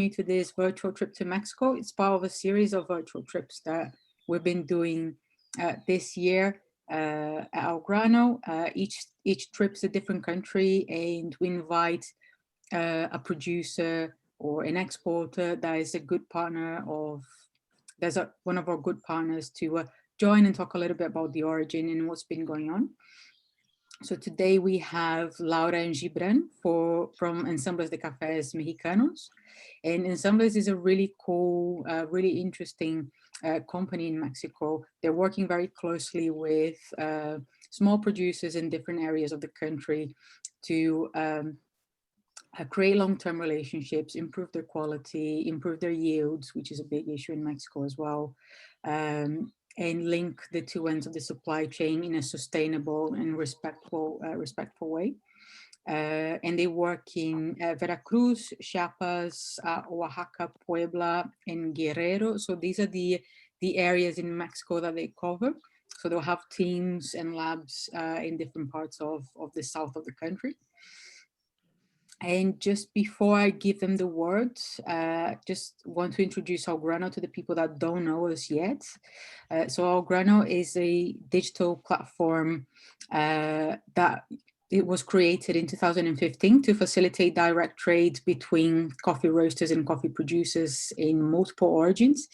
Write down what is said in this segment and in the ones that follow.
you to this virtual trip to Mexico. It's part of a series of virtual trips that we've been doing this year at Algrano. Each trip's a different country, and we invite a producer or an exporter that is a good partner of, one of our good partners to join and talk a little bit about the origin and what's been going on. So today we have Laura and Gibrán from Ensambles de Cafes Mexicanos. And Ensambles is a really cool, really interesting company in Mexico. They're working very closely with small producers in different areas of the country to create long-term relationships, improve their quality, improve their yields, which is a big issue in Mexico as well. And link the two ends of the supply chain in a sustainable and respectful way. And they work in Veracruz, Chiapas, Oaxaca, Puebla, and Guerrero. So these are the areas in Mexico that they cover. So they'll have teams and labs in different parts of the south of the country. And just before I give them the word, just want to introduce Algrano to the people that don't know us yet. So Algrano is a digital platform that it was created in 2015 to facilitate direct trade between coffee roasters and coffee producers in multiple origins.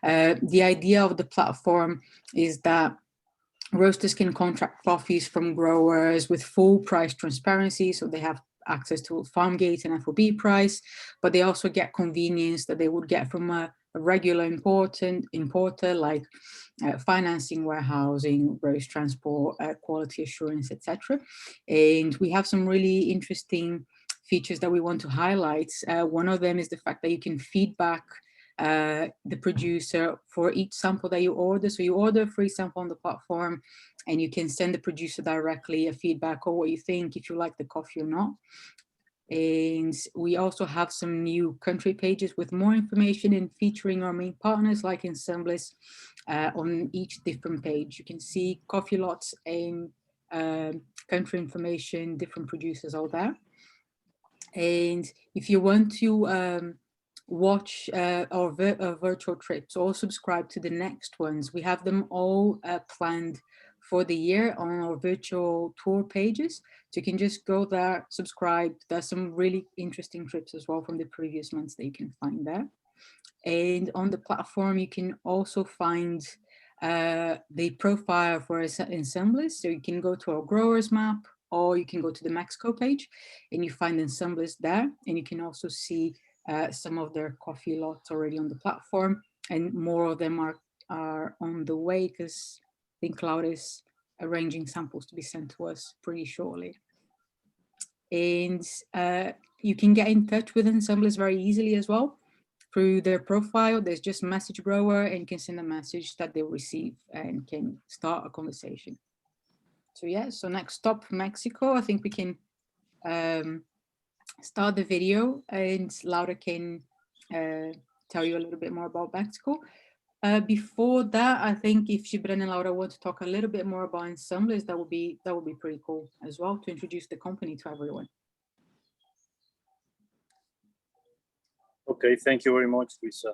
The idea of the platform is that roasters can contract coffees from growers with full price transparency, so they have access to farm gate and FOB price, but they also get convenience that they would get from a regular importer, like financing, warehousing, roast transport, quality assurance, etc. And we have some really interesting features that we want to highlight. One of them is the fact that you can feedback the producer for each sample that you order. So you order a free sample on the platform and you can send the producer directly a feedback or what you think, if you like the coffee or not. And we also have some new country pages with more information and featuring our main partners like Ensambles on each different page. You can see coffee lots and country information, different producers, all there. And if you want to watch our virtual trips or subscribe to the next ones, we have them all planned for the year on our virtual tour pages. So you can just go there, subscribe. There's some really interesting trips as well from the previous months that you can find there. And on the platform, you can also find the profile for Ensambles. So you can go to our growers map, or you can go to the Mexico page and you find Ensambles there. And you can also see some of their coffee lots already on the platform, and more of them are on the way, because I think Laura is arranging samples to be sent to us pretty shortly. And you can get in touch with Ensambles very easily as well through their profile. There's just message grower, and you can send a message that they'll receive and can start a conversation. So yeah, so next stop, Mexico. I think we can start the video and Laura can tell you a little bit more about Mexico. Before that, I think if Gibrán and Laura want to talk a little bit more about Ensambles, that would be pretty cool as well, to introduce the company to everyone. Okay, thank you very much, Luisa.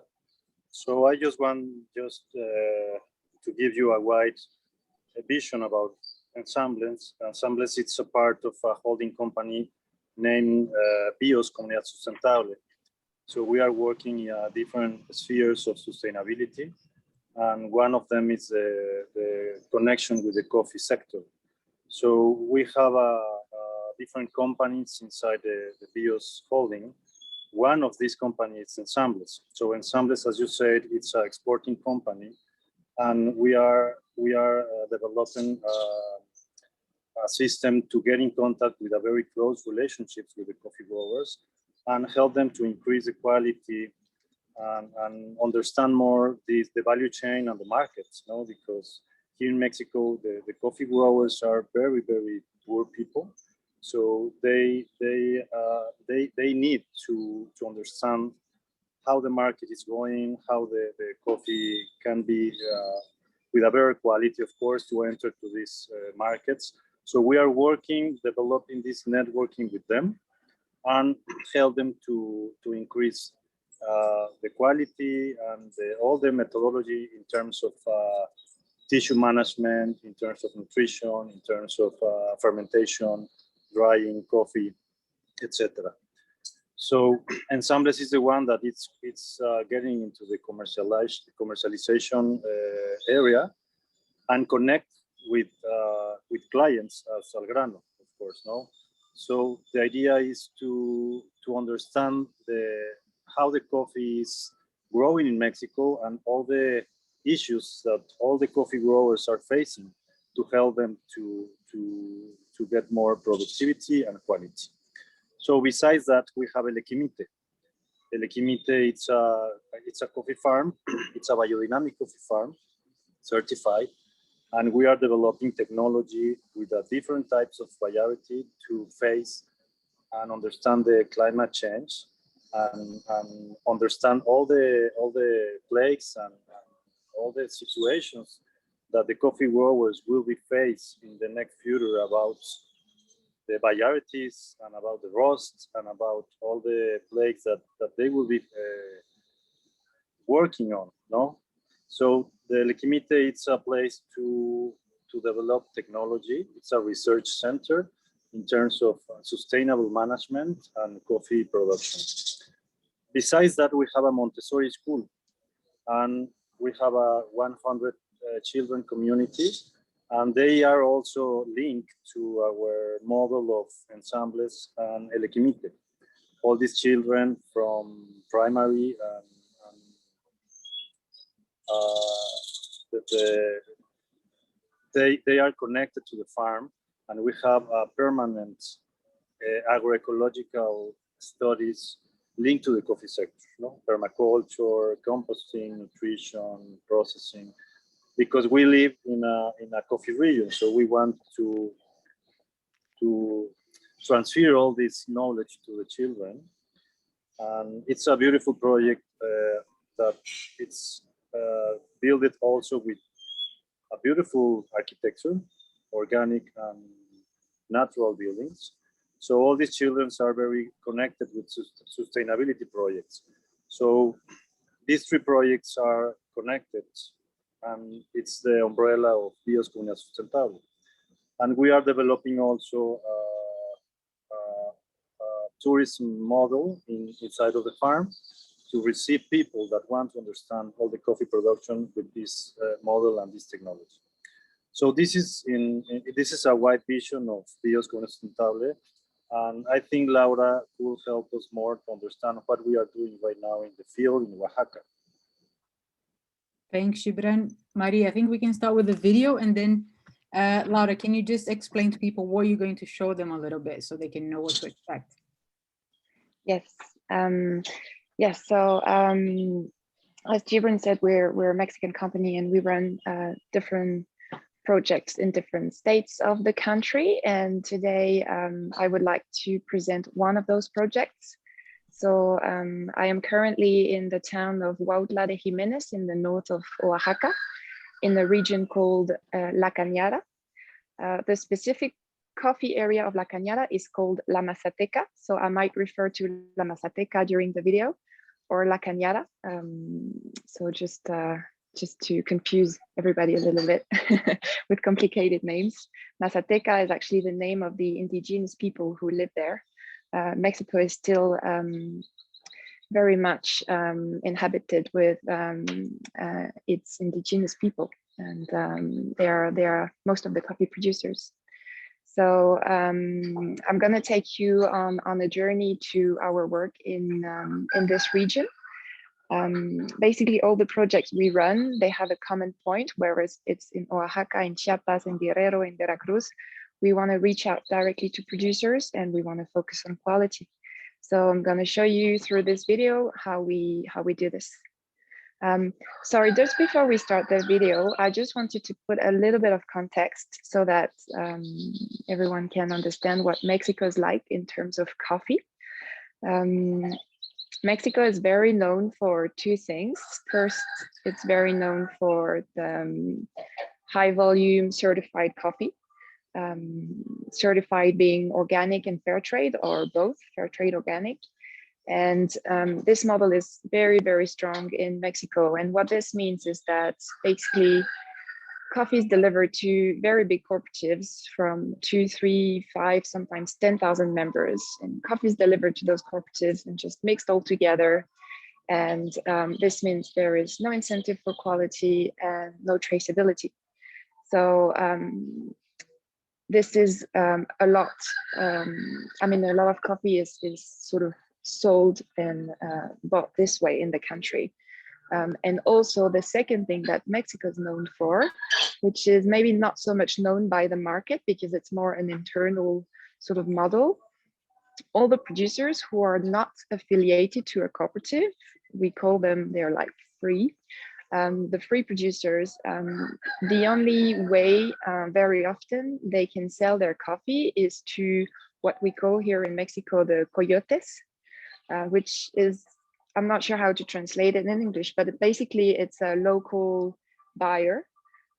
So I just want to give you a wide vision about Ensambles. Ensambles, it's a part of a holding company named BIOS Comunidad Sustentable. So we are working in different spheres of sustainability, and one of them is the connection with the coffee sector. So we have different companies inside the BIOS holding. One of these companies is Ensambles. So Ensambles, as you said, it's an exporting company, and we are developing a system to get in contact with a very close relationships with the coffee growers and help them to increase the quality and understand more the value chain and the markets, because here in Mexico, the coffee growers are very, very poor people. So they need to understand how the market is going, how the coffee can be with a better quality, of course, to enter to these markets. So we are working, developing this networking with them and help them to increase the quality and all the methodology in terms of tissue management, in terms of nutrition, in terms of fermentation, drying, coffee, etc. So Ensambles is the one that it's getting into the commercialization area and connect with clients as Algrano, of course, no? So the idea is to understand how the coffee is growing in Mexico and all the issues that all the coffee growers are facing to help them to get more productivity and quality. So besides that, we have El Equimite. El Equimite, it's a coffee farm. It's a biodynamic coffee farm, certified. And we are developing technology with different types of variety to face and understand the climate change and understand all the plagues and all the situations that the coffee growers will be faced in the next future about the varieties and about the rust and about all the plagues that they will be working on, no? So the Lequimite, it's a place to develop technology. It's a research center in terms of sustainable management and coffee production. Besides that, we have a Montessori school, and we have a 100 children community, and they are also linked to our model of Ensambles and El Equimite. All these children from primary they are connected to the farm, and we have a permanent agroecological studies linked to the coffee sector, no? Permaculture, composting, nutrition, processing, because we live in a coffee region, so we want to transfer all this knowledge to the children. And it's a beautiful project that it's built it also with a beautiful architecture, organic and natural buildings. So all these children are very connected with sustainability projects. So these three projects are connected, and it's the umbrella of Bios Comunidad Sustentable. And we are developing also a tourism model inside of the farm to receive people that want to understand all the coffee production with this model and this technology. So this is a wide vision of Bios Comunidad Sustentable. And I think Laura will help us more to understand what we are doing right now in the field in Oaxaca. Thanks, Gibrán. Maria, I think we can start with the video, and then Laura, can you just explain to people what you're going to show them a little bit so they can know what to expect? Yes. Yes. So as Gibrán said, we're a Mexican company, and we run different projects in different states of the country. And today I would like to present one of those projects. So I am currently in the town of Huautla de Jimenez in the north of Oaxaca, in the region called La Cañada. The specific coffee area of La Cañada is called La Mazateca. So I might refer to La Mazateca during the video, or La Cañada. So just to confuse everybody a little bit with complicated names. Mazateca is actually the name of the indigenous people who live there. Mexico is still very much inhabited with its indigenous people, and they are most of the coffee producers. So I'm going to take you on a journey to our work in this region. Basically, all the projects we run, they have a common point, whereas it's in Oaxaca, in Chiapas, in Guerrero, in Veracruz. We want to reach out directly to producers, and we want to focus on quality. So I'm going to show you through this video how we do this. Sorry, just before we start the video, I just wanted to put a little bit of context so that everyone can understand what Mexico is like in terms of coffee. Mexico is very known for two things. First, it's very known for the high volume certified coffee, certified being organic and fair trade, or both fair trade organic. And this model is very, very strong in Mexico. And what this means is that basically coffee is delivered to very big cooperatives from 2, 3, 5, sometimes 10,000 members. And coffee is delivered to those cooperatives and just mixed all together. And this means there is no incentive for quality and no traceability. So this is a lot. I mean, a lot of coffee is sort of sold and bought this way in the country. And also the second thing that Mexico is known for, which is maybe not so much known by the market because it's more an internal sort of model. All the producers who are not affiliated to a cooperative, we call them, they're like free. The free producers, the only way very often they can sell their coffee is to what we call here in Mexico the coyotes, which is, I'm not sure how to translate it in English, but basically it's a local buyer.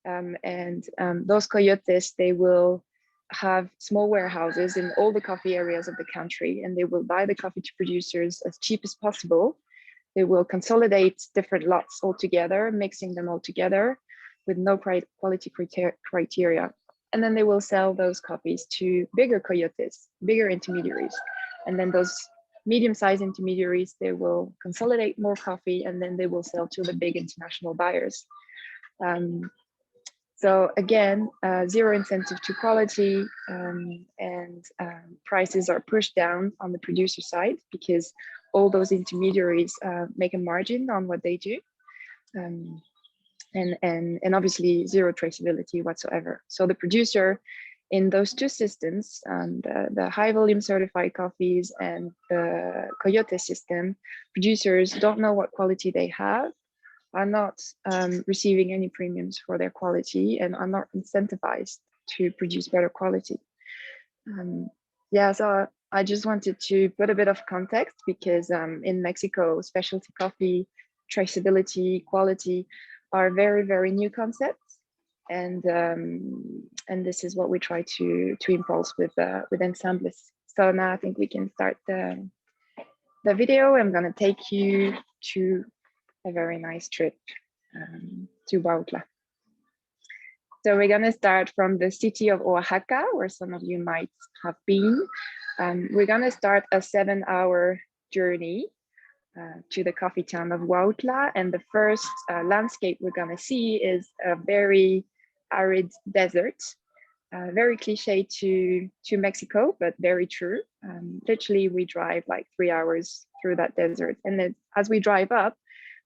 And those coyotes, they will have small warehouses in all the coffee areas of the country, and they will buy the coffee to producers as cheap as possible. They will consolidate different lots all together, mixing them all together with no quality criteria. And then they will sell those coffees to bigger coyotes, bigger intermediaries. And then those medium-sized intermediaries, they will consolidate more coffee, and then they will sell to the big international buyers. So again, zero incentive to quality, and prices are pushed down on the producer side because all those intermediaries make a margin on what they do. And obviously zero traceability whatsoever. So the producer in those two systems, the high volume certified coffees and the Coyote system, producers don't know what quality they have, are not receiving any premiums for their quality, and are not incentivized to produce better quality. Yeah, so I just wanted to put a bit of context because in Mexico, specialty coffee, traceability, quality are very, very new concepts. And this is what we try to impulse with Ensambles. So now I think we can start the video. I'm going to take you to a very nice trip to Huautla. So we're going to start from the city of Oaxaca, where some of you might have been. We're going to start a 7-hour journey to the coffee town of Huautla. And the first landscape we're going to see is a very arid desert, very cliche to Mexico, but very true. Literally, we drive like 3 hours through that desert. And then as we drive up,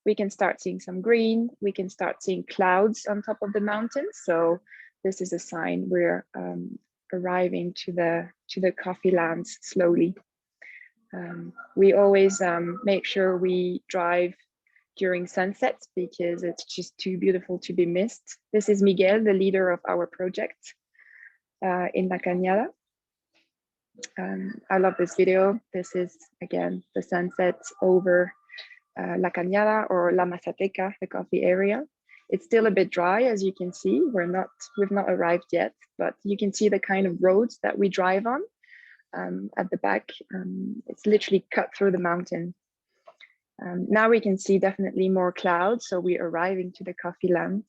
we can start seeing some green, we can start seeing clouds on top of the mountains. So this is a sign we're arriving to the coffee lands slowly. We always make sure we drive during sunsets because it's just too beautiful to be missed. This is Miguel, the leader of our project in La Cañada. I love this video. This is, again, the sunset over La Cañada or La Mazateca, the coffee area. It's still a bit dry, as you can see. We've not arrived yet, but you can see the kind of roads that we drive on at the back. It's literally cut through the mountain. Now we can see definitely more clouds, so we're arriving to the coffee land.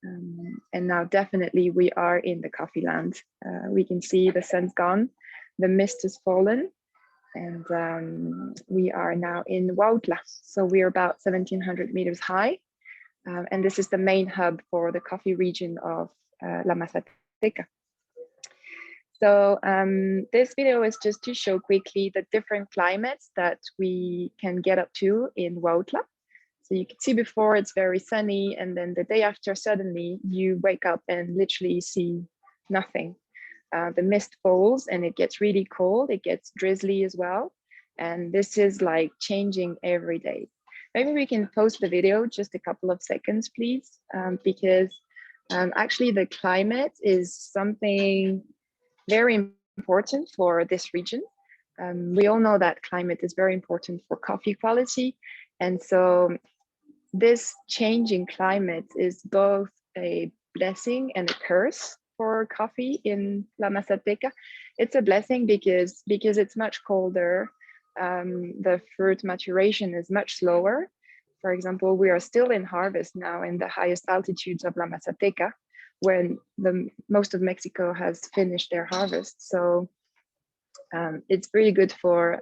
And now definitely we are in the coffee land. We can see the sun's gone, the mist has fallen, and we are now in Huautla. So we're about 1,700 meters high. And this is the main hub for the coffee region of La Mazateca. So this video is just to show quickly the different climates that we can get up to in Huautla. So you can see before it's very sunny, and then the day after, suddenly you wake up and literally see nothing. The mist falls and it gets really cold. It gets drizzly as well. And this is like changing every day. Maybe we can post the video just a couple of seconds, please, because actually the climate is something very important for this region. We all know that climate is very important for coffee quality. And so this changing climate is both a blessing and a curse for coffee in La Mazateca. It's a blessing because it's much colder. the fruit maturation is much slower. For example, we are still in harvest now in the highest altitudes of La Mazateca, when most of Mexico has finished their harvest. So it's really good for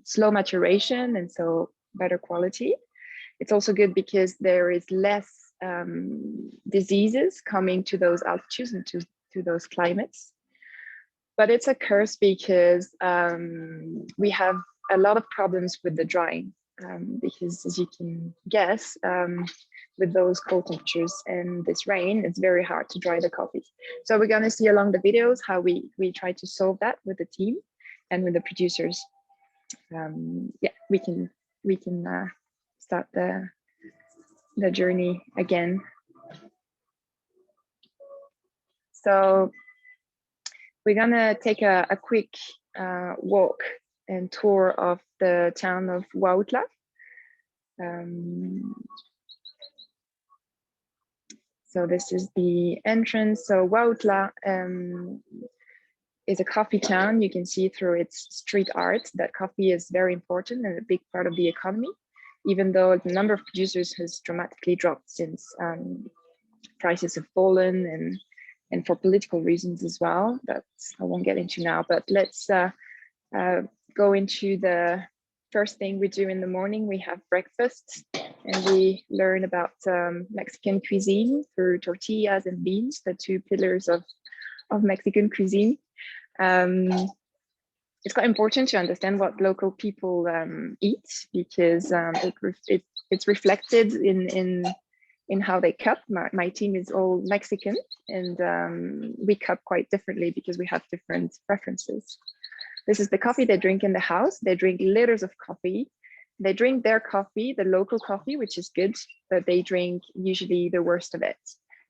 slow maturation and so better quality. It's also good because there is less diseases coming to those altitudes and to those climates. But it's a curse because we have a lot of problems with the drying, because as you can guess, with those cold temperatures and this rain, it's very hard to dry the coffee. So we're gonna see along the videos how we try to solve that with the team and with the producers. Yeah, we can start the journey again. So we're gonna take a quick walk and tour of the town of Huautla. So this is the entrance. So Huautla is a coffee town. You can see through its street art that coffee is very important and a big part of the economy, even though the number of producers has dramatically dropped since prices have fallen and for political reasons as well. That I won't get into now, but let's go into the first thing we do in the morning. We have breakfast and we learn about Mexican cuisine through tortillas and beans, the two pillars of Mexican cuisine. It's quite important to understand what local people eat, because it's reflected in how they cup. My team is all Mexican, and we cup quite differently because we have different preferences. This is the coffee they drink in the house. They drink liters of coffee. They drink their coffee, the local coffee, which is good, but they drink usually the worst of it.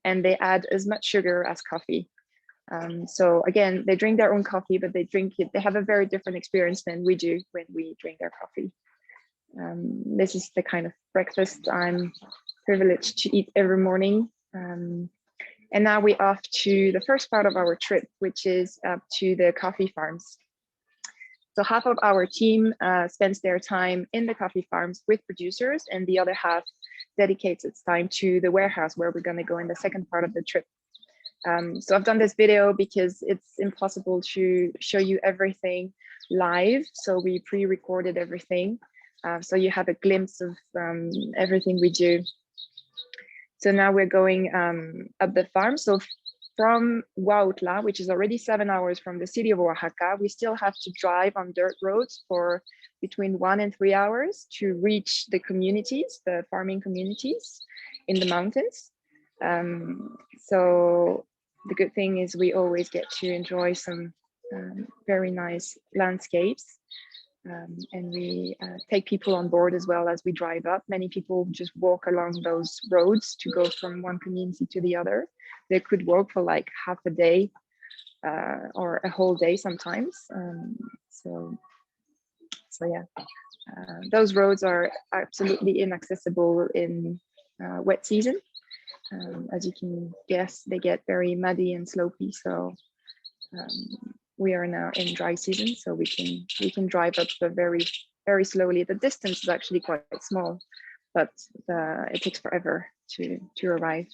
And they add as much sugar as coffee. So again, they drink their own coffee, but they drink it. They have a very different experience than we do when we drink their coffee. This is the kind of breakfast I'm privileged to eat every morning. And now we're off to the first part of our trip, which is up to the coffee farms. So half of our team spends their time in the coffee farms with producers, and the other half dedicates its time to the warehouse, where we're going to go in the second part of the trip. So I've done this video because it's impossible to show you everything live. So we pre-recorded everything. So you have a glimpse of everything we do. So now we're going up the farm. So from Huautla, which is already 7 hours from the city of Oaxaca, we still have to drive on dirt roads for between 1 and 3 hours to reach the communities, the farming communities in the mountains. So the good thing is we always get to enjoy some very nice landscapes. And we take people on board as well as we drive up. Many people just walk along those roads to go from one community to the other. They could walk for like half a day or a whole day sometimes. So yeah, those roads are absolutely inaccessible in wet season. As you can guess, they get very muddy and slopey. So we are now in dry season, so we can drive up very, very slowly. The distance is actually quite small, but it takes forever to arrive.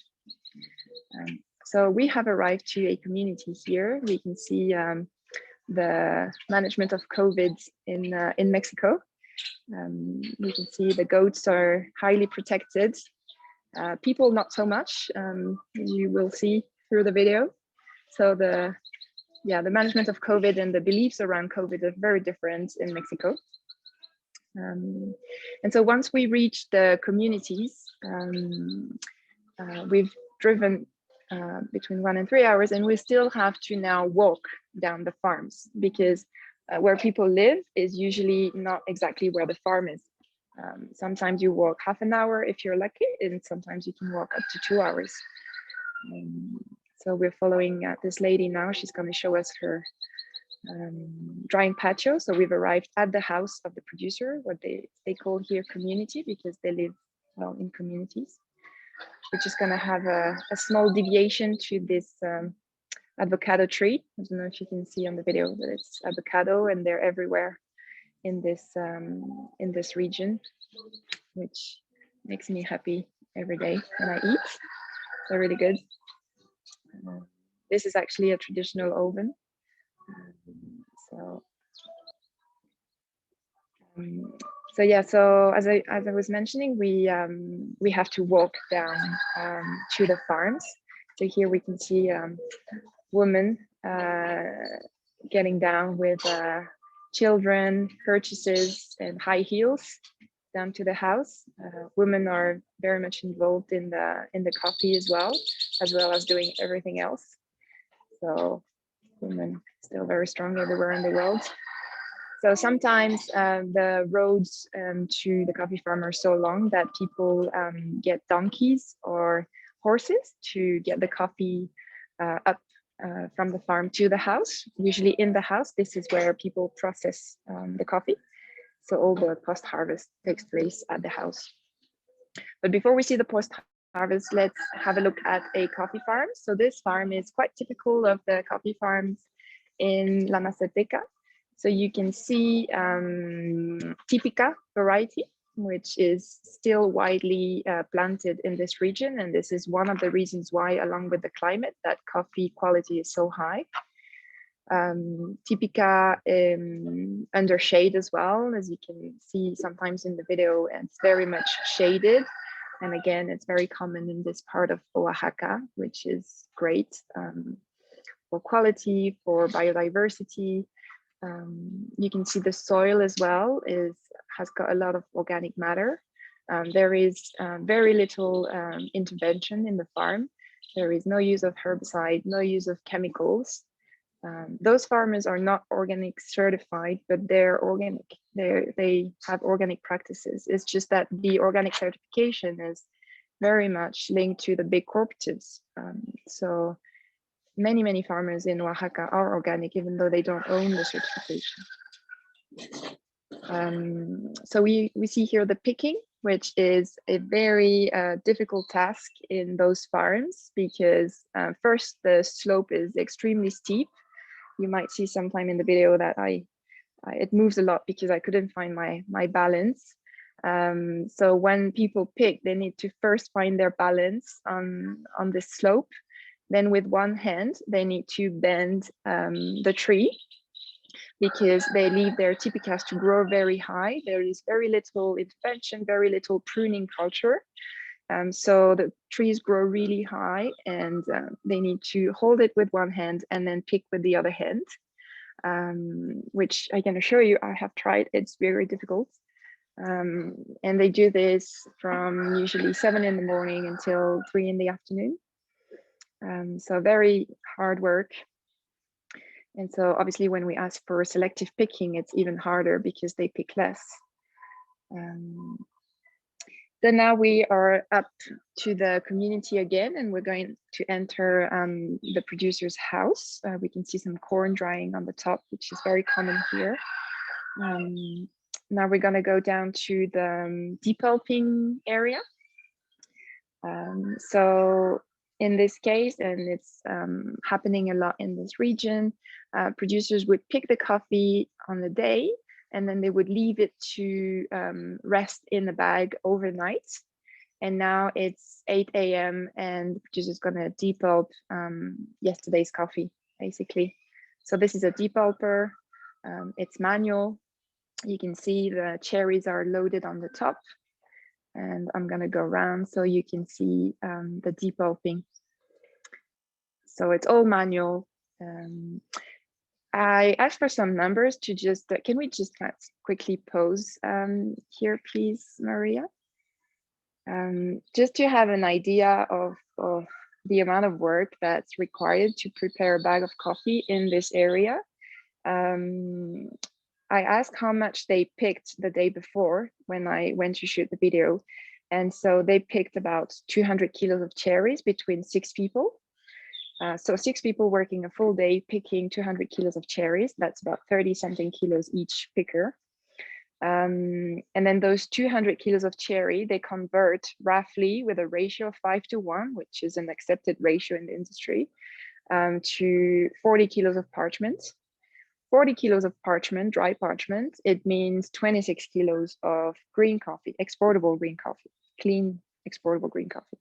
So we have arrived to a community here. We can see the management of COVID in Mexico. We can see the goats are highly protected. People not so much, you will see through the video. So the management of COVID and the beliefs around COVID are very different in Mexico. And so once we reach the communities, we've driven between 1 and 3 hours, and we still have to now walk down the farms, because where people live is usually not exactly where the farm is. Sometimes you walk half an hour if you're lucky, and sometimes you can walk up to 2 hours. So we're following this lady now. She's going to show us her drying patio. So we've arrived at the house of the producer, what they call here community, because they live well in communities. We're just going to have a small deviation to this avocado tree. I don't know if you can see on the video, but it's avocado and they're everywhere. in this region, which makes me happy every day when I eat. They're really good. This is actually a traditional oven. So yeah, so as I was mentioning, we have to walk down to the farms. So here we can see women getting down with children, purchases, and high heels down to the house. Women are very much involved in the coffee as well as doing everything else. So women still very strong everywhere in the world. So sometimes the roads to the coffee farm are so long that people get donkeys or horses to get the coffee up from the farm to the house. Usually in the house, this is where people process the coffee. So all the post-harvest takes place at the house. But before we see the post-harvest, let's have a look at a coffee farm. So this farm is quite typical of the coffee farms in La Mazateca. So you can see Típica variety, which is still widely planted in this region. And this is one of the reasons why, along with the climate, that coffee quality is so high. Típica under shade as well, as you can see sometimes in the video, and it's very much shaded. And again, it's very common in this part of Oaxaca, which is great for quality, for biodiversity. You can see the soil as well has got a lot of organic matter. There is very little intervention in the farm. There is no use of herbicide, no use of chemicals. Those farmers are not organic certified, but they're organic. They have organic practices. It's just that the organic certification is very much linked to the big cooperatives. So many farmers in Oaxaca are organic, even though they don't own the certification. So we see here the picking, which is a very difficult task in those farms, because first the slope is extremely steep. You might see sometime in the video that it moves a lot because I couldn't find my balance. So when people pick, they need to first find their balance on this slope. Then with one hand, they need to bend the tree, because they leave their típicas to grow very high. There is very little intervention, very little pruning culture. So the trees grow really high, and they need to hold it with one hand and then pick with the other hand, which I can assure you, I have tried. It's very difficult. And they do this from usually 7 in the morning until 3 in the afternoon. So very hard work. And so obviously when we ask for selective picking, it's even harder because they pick less. Then now we are up to the community again, and we're going to enter the producer's house. We can see some corn drying on the top, which is very common here. Now we're going to go down to the depulping area. So in this case, and it's happening a lot in this region, producers would pick the coffee on the day, and then they would leave it to rest in the bag overnight. And now it's 8 a.m. and the producer's gonna depulp yesterday's coffee, basically. So this is a depulper, it's manual. You can see the cherries are loaded on the top, and I'm gonna go around so you can see the depulping. So it's all manual. I asked for some numbers to just, can we just quickly pause here, please, Maria? Just to have an idea of the amount of work that's required to prepare a bag of coffee in this area. I asked how much they picked the day before when I went to shoot the video. And so they picked about 200 kilos of cherries between 6 people. So 6 people working a full day picking 200 kilos of cherries. That's about 30 something kilos each picker. And then those 200 kilos of cherry, they convert roughly with a ratio of 5:1, which is an accepted ratio in the industry, to 40 kilos of parchment. 40 kilos of parchment, dry parchment, it means 26 kilos of green coffee, exportable green coffee, clean exportable green coffee.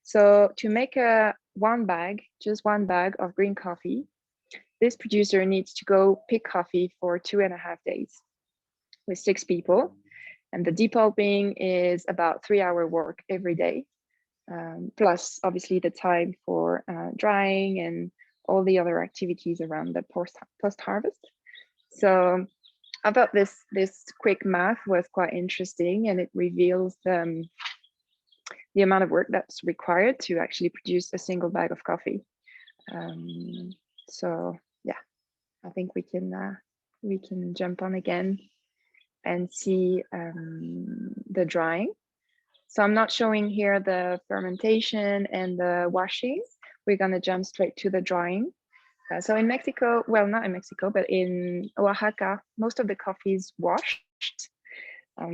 So to make just one bag of green coffee, this producer needs to go pick coffee for 2.5 days with 6 people. And the depulping is about 3-hour work every day, plus obviously the time for drying and all the other activities around the post-harvest. So I thought this quick math was quite interesting, and it reveals the amount of work that's required to actually produce a single bag of coffee. So yeah, I think we can jump on again and see the drying. So I'm not showing here the fermentation and the washing. We're going to jump straight to the drying. So in Mexico, well, not in Mexico, but in Oaxaca, most of the coffee is washed.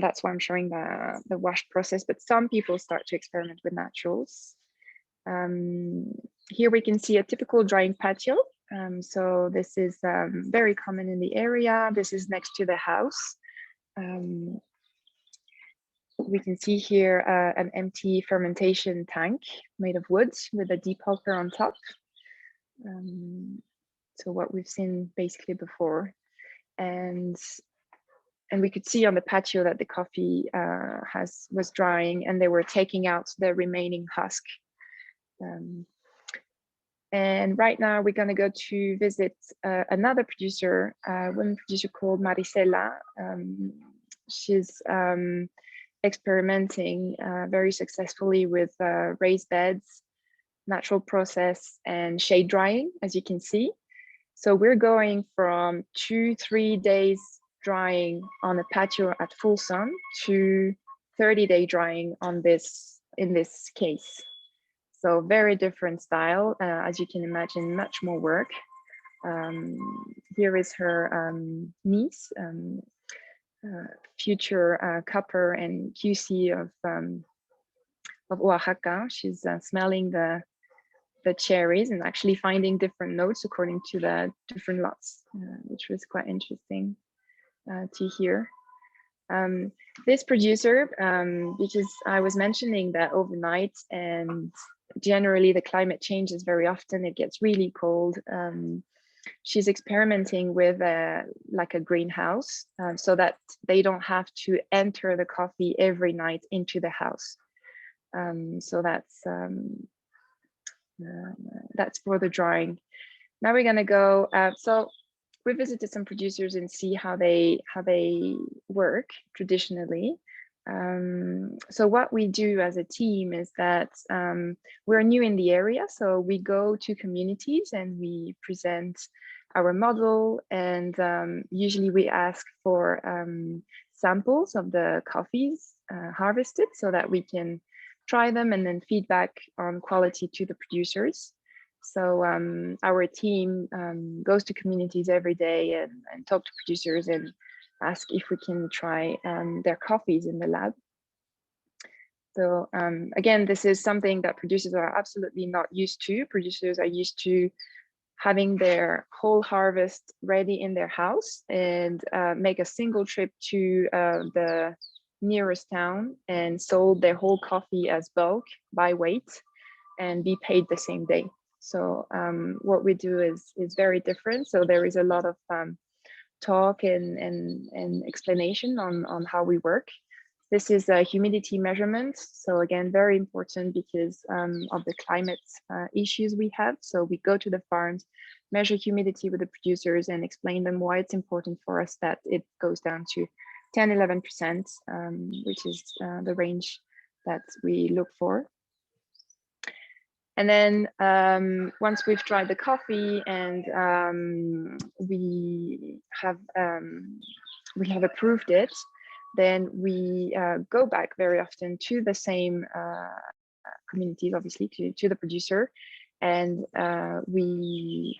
That's why I'm showing the wash process, but some people start to experiment with naturals. Here we can see a typical drying patio. So this is very common in the area. This is next to the house. We can see here an empty fermentation tank made of wood with a depulper on top. So what we've seen basically before. And we could see on the patio that the coffee was drying, and they were taking out the remaining husk. And right now we're going to go to visit another producer, a woman producer called Marisela. She's experimenting very successfully with raised beds, natural process, and shade drying, as you can see. So we're going from 2-3 days drying on a patio at full sun to 30-day drying on in this case. So very different style, as you can imagine, much more work. Here is her niece, future cupper and QC of Oaxaca. She's smelling the cherries and actually finding different notes according to the different lots, which was quite interesting to hear. This producer, because I was mentioning that overnight and generally the climate changes very often, it gets really cold. She's experimenting with like a greenhouse so that they don't have to enter the coffee every night into the house. So that's for the drying. Now we're gonna go, so we visited some producers and see how they work traditionally. So what we do as a team is that we're new in the area, so we go to communities and we present our model, and usually we ask for samples of the coffees harvested so that we can try them and then feedback on quality to the producers. So our team goes to communities every day and talk to producers and ask if we can try their coffees in the lab. So again, this is something that producers are absolutely not used to. Producers are used to having their whole harvest ready in their house and make a single trip to the nearest town and sold their whole coffee as bulk by weight and be paid the same day. So what we do is very different. So there is a lot of talk and explanation on how we work. This is a humidity measurement. So again, very important because of the climate issues we have. So we go to the farms, measure humidity with the producers and explain them why it's important for us that it goes down to 10-11%, which is the range that we look for. And then once we've tried the coffee and we have approved it, then we go back very often to the same communities, obviously, to the producer, and we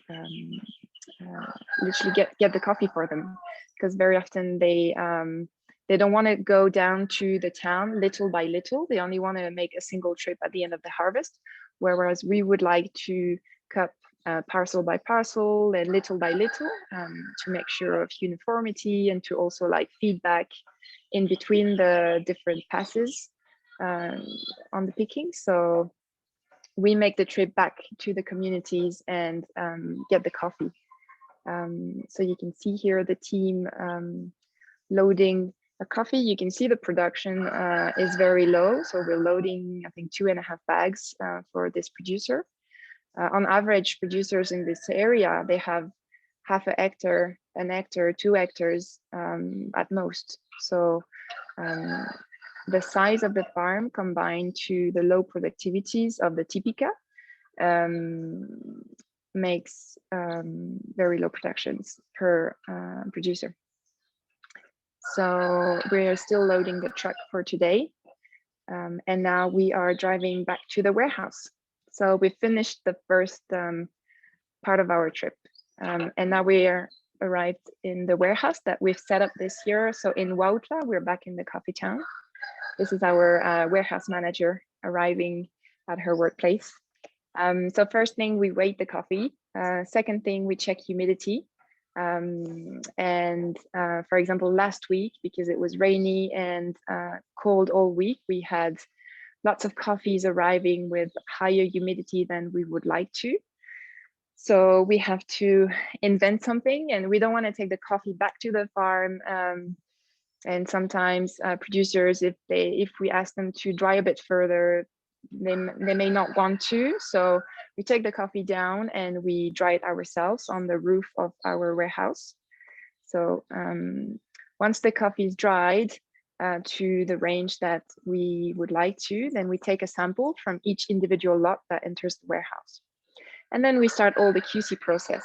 literally get the coffee for them, because very often they don't want to go down to the town little by little. They only want to make a single trip at the end of the harvest, whereas we would like to cup parcel by parcel and little by little, to make sure of uniformity and to also like feedback in between the different passes on the picking. So we make the trip back to the communities and get the coffee. So you can see here the team loading a coffee. You can see the production is very low. So we're loading, I think, 2.5 bags for this producer. On average, producers in this area, they have half an hectare, 2 hectares at most. So the size of the farm combined to the low productivities of the Typica makes very low productions per producer. So we're still loading the truck for today. And now we are driving back to the warehouse. So we finished the first part of our trip. And now we are arrived in the warehouse that we've set up this year. So in Huautla, we're back in the coffee town. This is our warehouse manager arriving at her workplace. So first thing, we weigh the coffee. Second thing, we check humidity. For example, last week, because it was rainy and cold all week, we had lots of coffees arriving with higher humidity than we would like to. So we have to invent something, and we don't want to take the coffee back to the farm. And sometimes producers, if we ask them to dry a bit further, they may not want to. So we take the coffee down and we dry it ourselves on the roof of our warehouse. So once the coffee is dried to the range that we would like to, then we take a sample from each individual lot that enters the warehouse. And then we start all the QC process.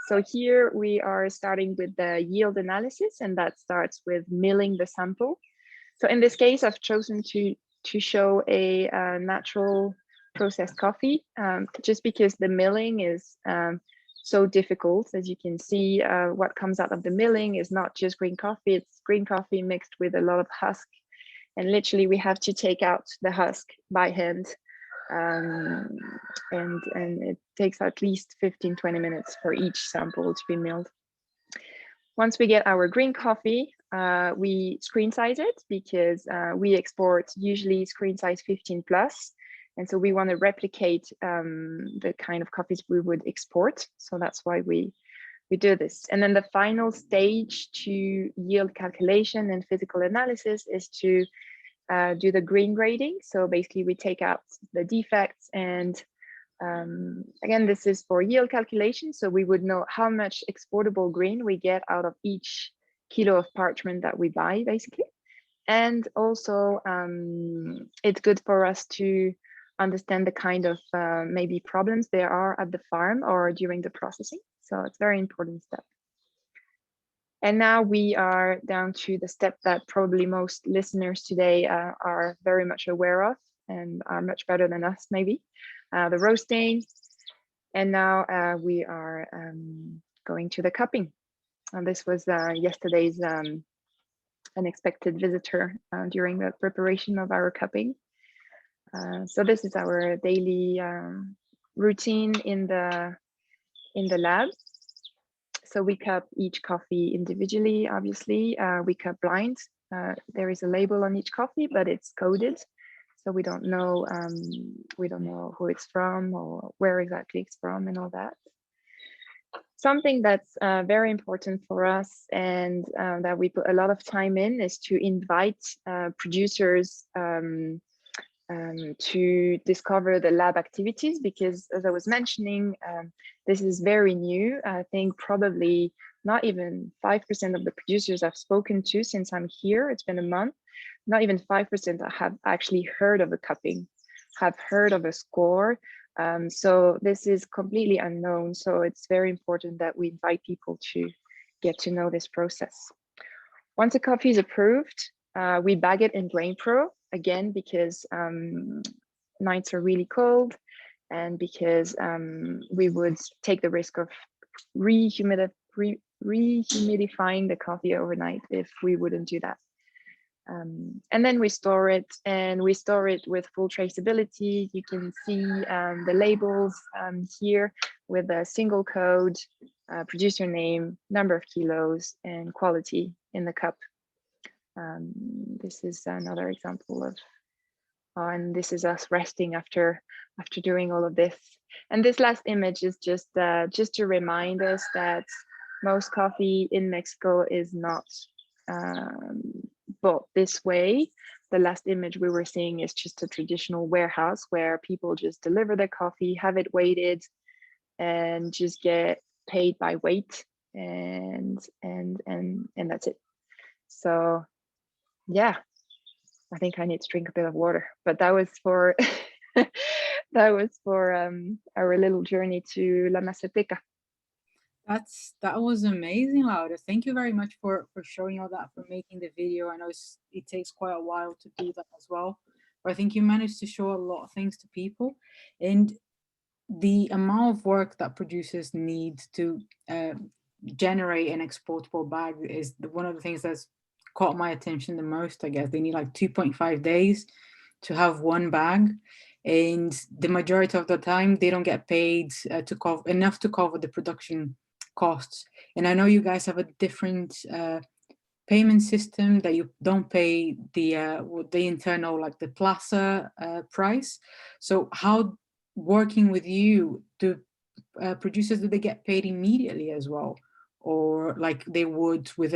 So here we are starting with the yield analysis, and that starts with milling the sample. So in this case, I've chosen to show a natural processed coffee, just because the milling is so difficult. As you can see, what comes out of the milling is not just green coffee, it's green coffee mixed with a lot of husk. And literally we have to take out the husk by hand. And it takes at least 15-20 minutes for each sample to be milled. Once we get our green coffee, we screen size it, because we export usually screen size 15+. And so we want to replicate the kind of coffees we would export. So that's why we do this. And then the final stage to yield calculation and physical analysis is to do the green grading. So basically we take out the defects, and again, this is for yield calculation. So we would know how much exportable green we get out of each kilo of parchment that we buy, basically. And also it's good for us to understand the kind of maybe problems there are at the farm or during the processing. So it's a very important step. And now we are down to the step that probably most listeners today are very much aware of and are much better than us, maybe, the roasting. And now we are going to the cupping. And this was yesterday's unexpected visitor during the preparation of our cupping. So this is our daily routine in the lab. So we cup each coffee individually, obviously. We cup blind. There is a label on each coffee, but it's coded. So we don't know who it's from or where exactly it's from and all that. Something that's very important for us and that we put a lot of time in is to invite producers to discover the lab activities, because as I was mentioning, this is very new. I think probably not even 5% of the producers I've spoken to since I'm here, it's been a month, not even 5% have actually heard of a cupping, have heard of a score. So this is completely unknown. So it's very important that we invite people to get to know this process. Once a coffee is approved, we bag it in Grain Pro, again, because nights are really cold and because we would take the risk of rehumidifying the coffee overnight if we wouldn't do that. And then we store it, and we store it with full traceability. You can see the labels here with a single code, producer name, number of kilos, and quality in the cup. This is another example of, and this is us resting after doing all of this. And this last image is just to remind us that most coffee in Mexico is not bought this way. The last image we were seeing is just a traditional warehouse where people just deliver their coffee, have it weighted, and just get paid by weight, and that's it. So yeah, I think I need to drink a bit of water, but that was for that was for our little journey to La Mazateca. That was amazing, Laura. Thank you very much for showing all that, for making the video. I know it takes quite a while to do that as well, but I think you managed to show a lot of things to people, and the amount of work that producers need to generate an exportable bag is one of the things that's caught my attention the most. I guess they need like 2.5 days to have one bag, and the majority of the time they don't get paid to cover enough to cover the production costs. And I know you guys have a different payment system, that you don't pay the internal, like the plaza price. So how, working with you, do producers, do they get paid immediately as well, or like they would with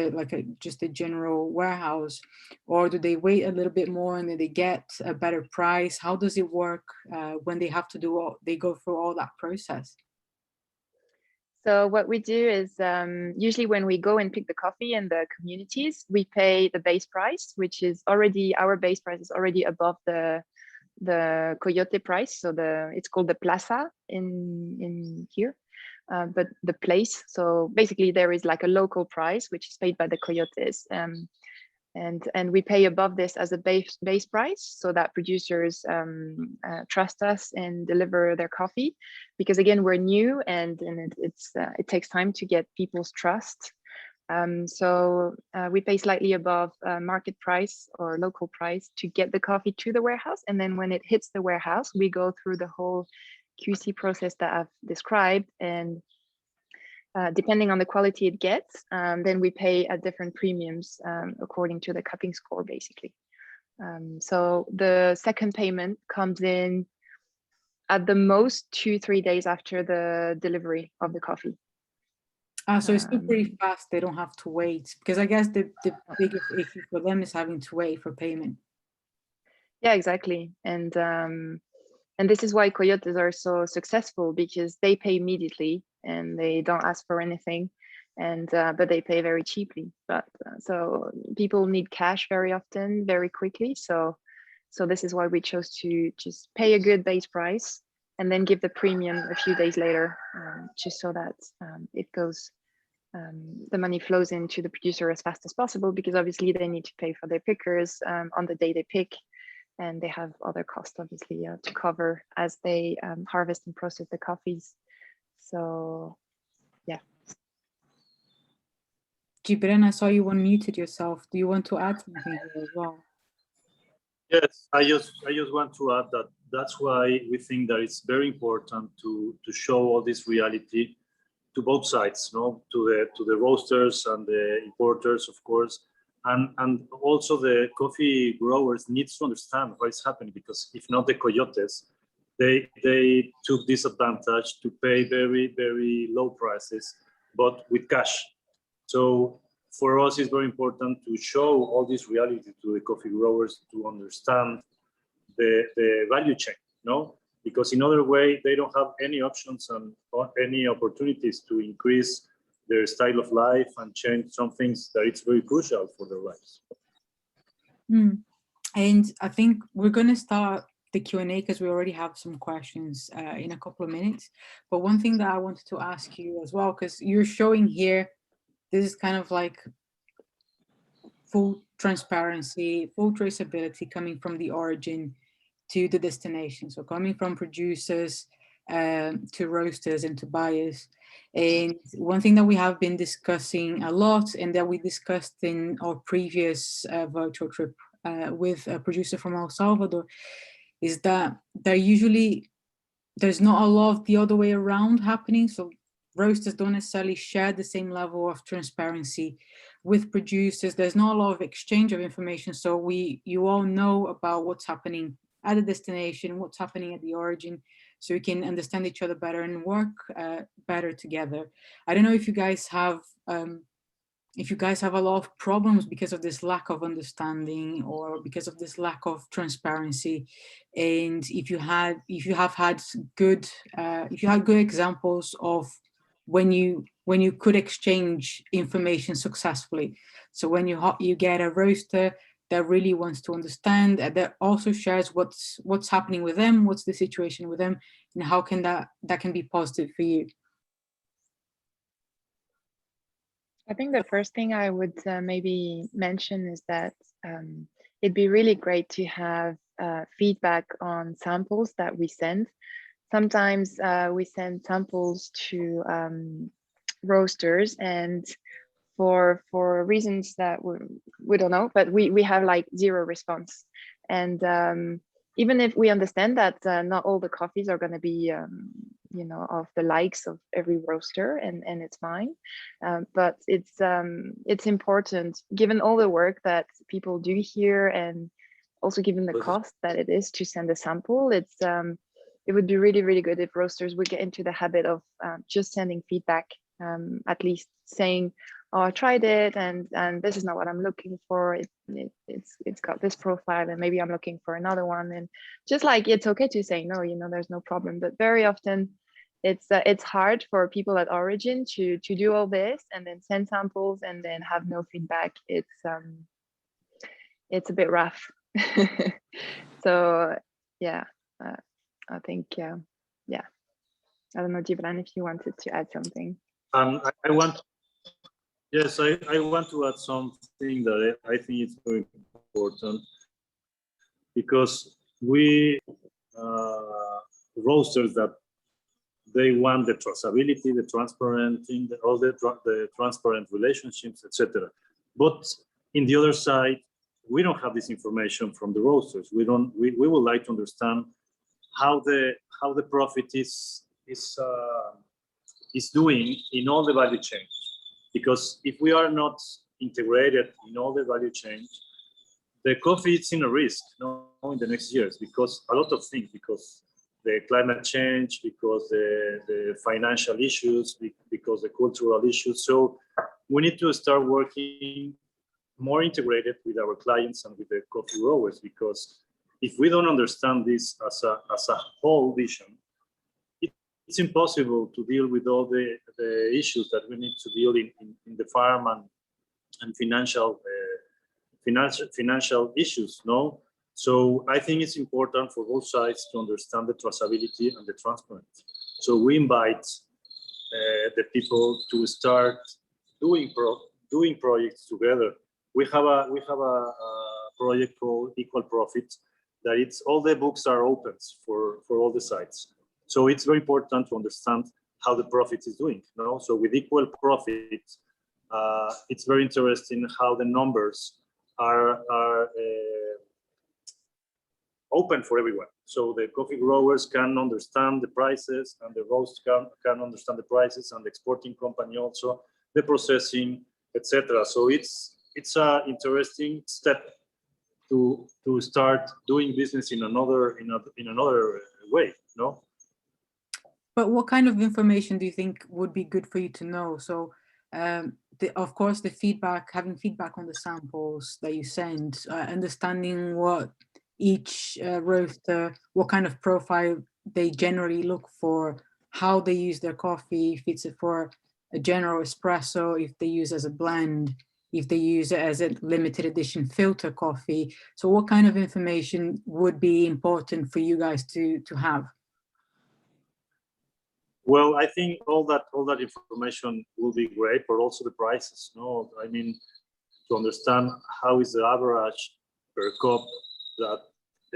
just a general warehouse, or do they wait a little bit more and then they get a better price? How does it work when they have to they go through all that process? So what we do is usually when we go and pick the coffee in the communities, we pay the base price, which is already, our base price is already above the coyote price. So it's called the plaza in here, but the place. So basically there is like a local price, which is paid by the coyotes. And we pay above this as a base price, so that producers trust us and deliver their coffee, because again, we're new, and it takes time to get people's trust. So we pay slightly above market price or local price to get the coffee to the warehouse, and then when it hits the warehouse, we go through the whole QC process that I've described, and depending on the quality it gets, then we pay at different premiums according to the cupping score, basically. So the second payment comes in at the most 2-3 days after the delivery of the coffee. So it's still pretty fast. They don't have to wait, because I guess the biggest issue for them is having to wait for payment. Yeah, exactly. And this is why coyotes are so successful, because they pay immediately and they don't ask for anything, and but they pay very cheaply. But so people need cash very often, very quickly. So this is why we chose to just pay a good base price and then give the premium a few days later, just so that it goes, the money flows into the producer as fast as possible, because obviously they need to pay for their pickers on the day they pick. And they have other costs, obviously, to cover as they harvest and process the coffees. So, yeah. Gibrán, I saw you unmuted yourself. Do you want to add something here as well? Yes, I just want to add that that's why we think that it's very important to show all this reality to both sides, to the roasters and the importers, of course. And also the coffee growers need to understand what is happening, because if not, the coyotes, they took this advantage to pay very, very low prices, but with cash. So for us, it's very important to show all this reality to the coffee growers, to understand the value chain, because in other way, they don't have any options and any opportunities to increase their style of life and change some things that it's very crucial for their lives. And I think we're going to start the Q&A, because we already have some questions in a couple of minutes. But one thing that I wanted to ask you as well, because you're showing here, this is kind of like full transparency, full traceability coming from the origin to the destination. So coming from producers to roasters and to buyers. And one thing that we have been discussing a lot, and that we discussed in our previous virtual trip with a producer from El Salvador, is that there's not a lot of the other way around happening. So roasters don't necessarily share the same level of transparency with producers. There's not a lot of exchange of information. So you all know about what's happening at the destination, what's happening at the origin, so you can understand each other better and work better together. I don't know if you guys have a lot of problems because of this lack of understanding or because of this lack of transparency, and if you have had good examples of when you could exchange information successfully. So when you get a roaster that really wants to understand, that also shares what's happening with them, what's the situation with them, and how can that can be positive for you. I think the first thing I would maybe mention is that it'd be really great to have feedback on samples that we send. Sometimes we send samples to roasters, and for reasons that we don't know, but we have like zero response. And even if we understand that not all the coffees are going to be of the likes of every roaster, and it's fine, but it's important, given all the work that people do here, and also given the cost that it is to send a sample. It would be really, really good if roasters would get into the habit of just sending feedback, at least saying, oh, I tried it, and this is not what I'm looking for. It's got this profile, and maybe I'm looking for another one. And just like, it's okay to say no, there's no problem. But very often it's hard for people at origin to do all this and then send samples and then have no feedback. It's a bit rough. So yeah, I think I don't know, Gibrán, if you wanted to add something. Yes, I want to add something that I think is very important, because we roasters that they want the traceability, the transparent thing, all the transparent relationships, etc. But in the other side, we don't have this information from the roasters. We would like to understand how the profit is doing in all the value chain. Because if we are not integrated in all the value chain, the coffee is in a risk in the next years, because a lot of things, because the climate change, because the financial issues, because the cultural issues. So we need to start working more integrated with our clients and with the coffee growers, because if we don't understand this as a whole vision, it's impossible to deal with all the issues that we need to deal in the farm and financial issues, no? So I think it's important for both sides to understand the traceability and the transparency. So we invite the people to start doing projects together. We have a project called Equal Profit, that it's all the books are open for all the sites. So it's very important to understand how the profit is doing. So with Equal Profit, it's very interesting how the numbers are open for everyone. So the coffee growers can understand the prices, and the roast can understand the prices, and the exporting company also, the processing, etc. So it's an interesting step to start doing business in another way, no? But what kind of information do you think would be good for you to know? So, of course, having feedback on the samples that you send, understanding what each roaster, what kind of profile they generally look for, how they use their coffee, if it's for a general espresso, if they use as a blend, if they use it as a limited edition filter coffee. So what kind of information would be important for you guys to have? Well, I think all that information will be great, but also the prices. No, I mean, to understand how is the average per cup that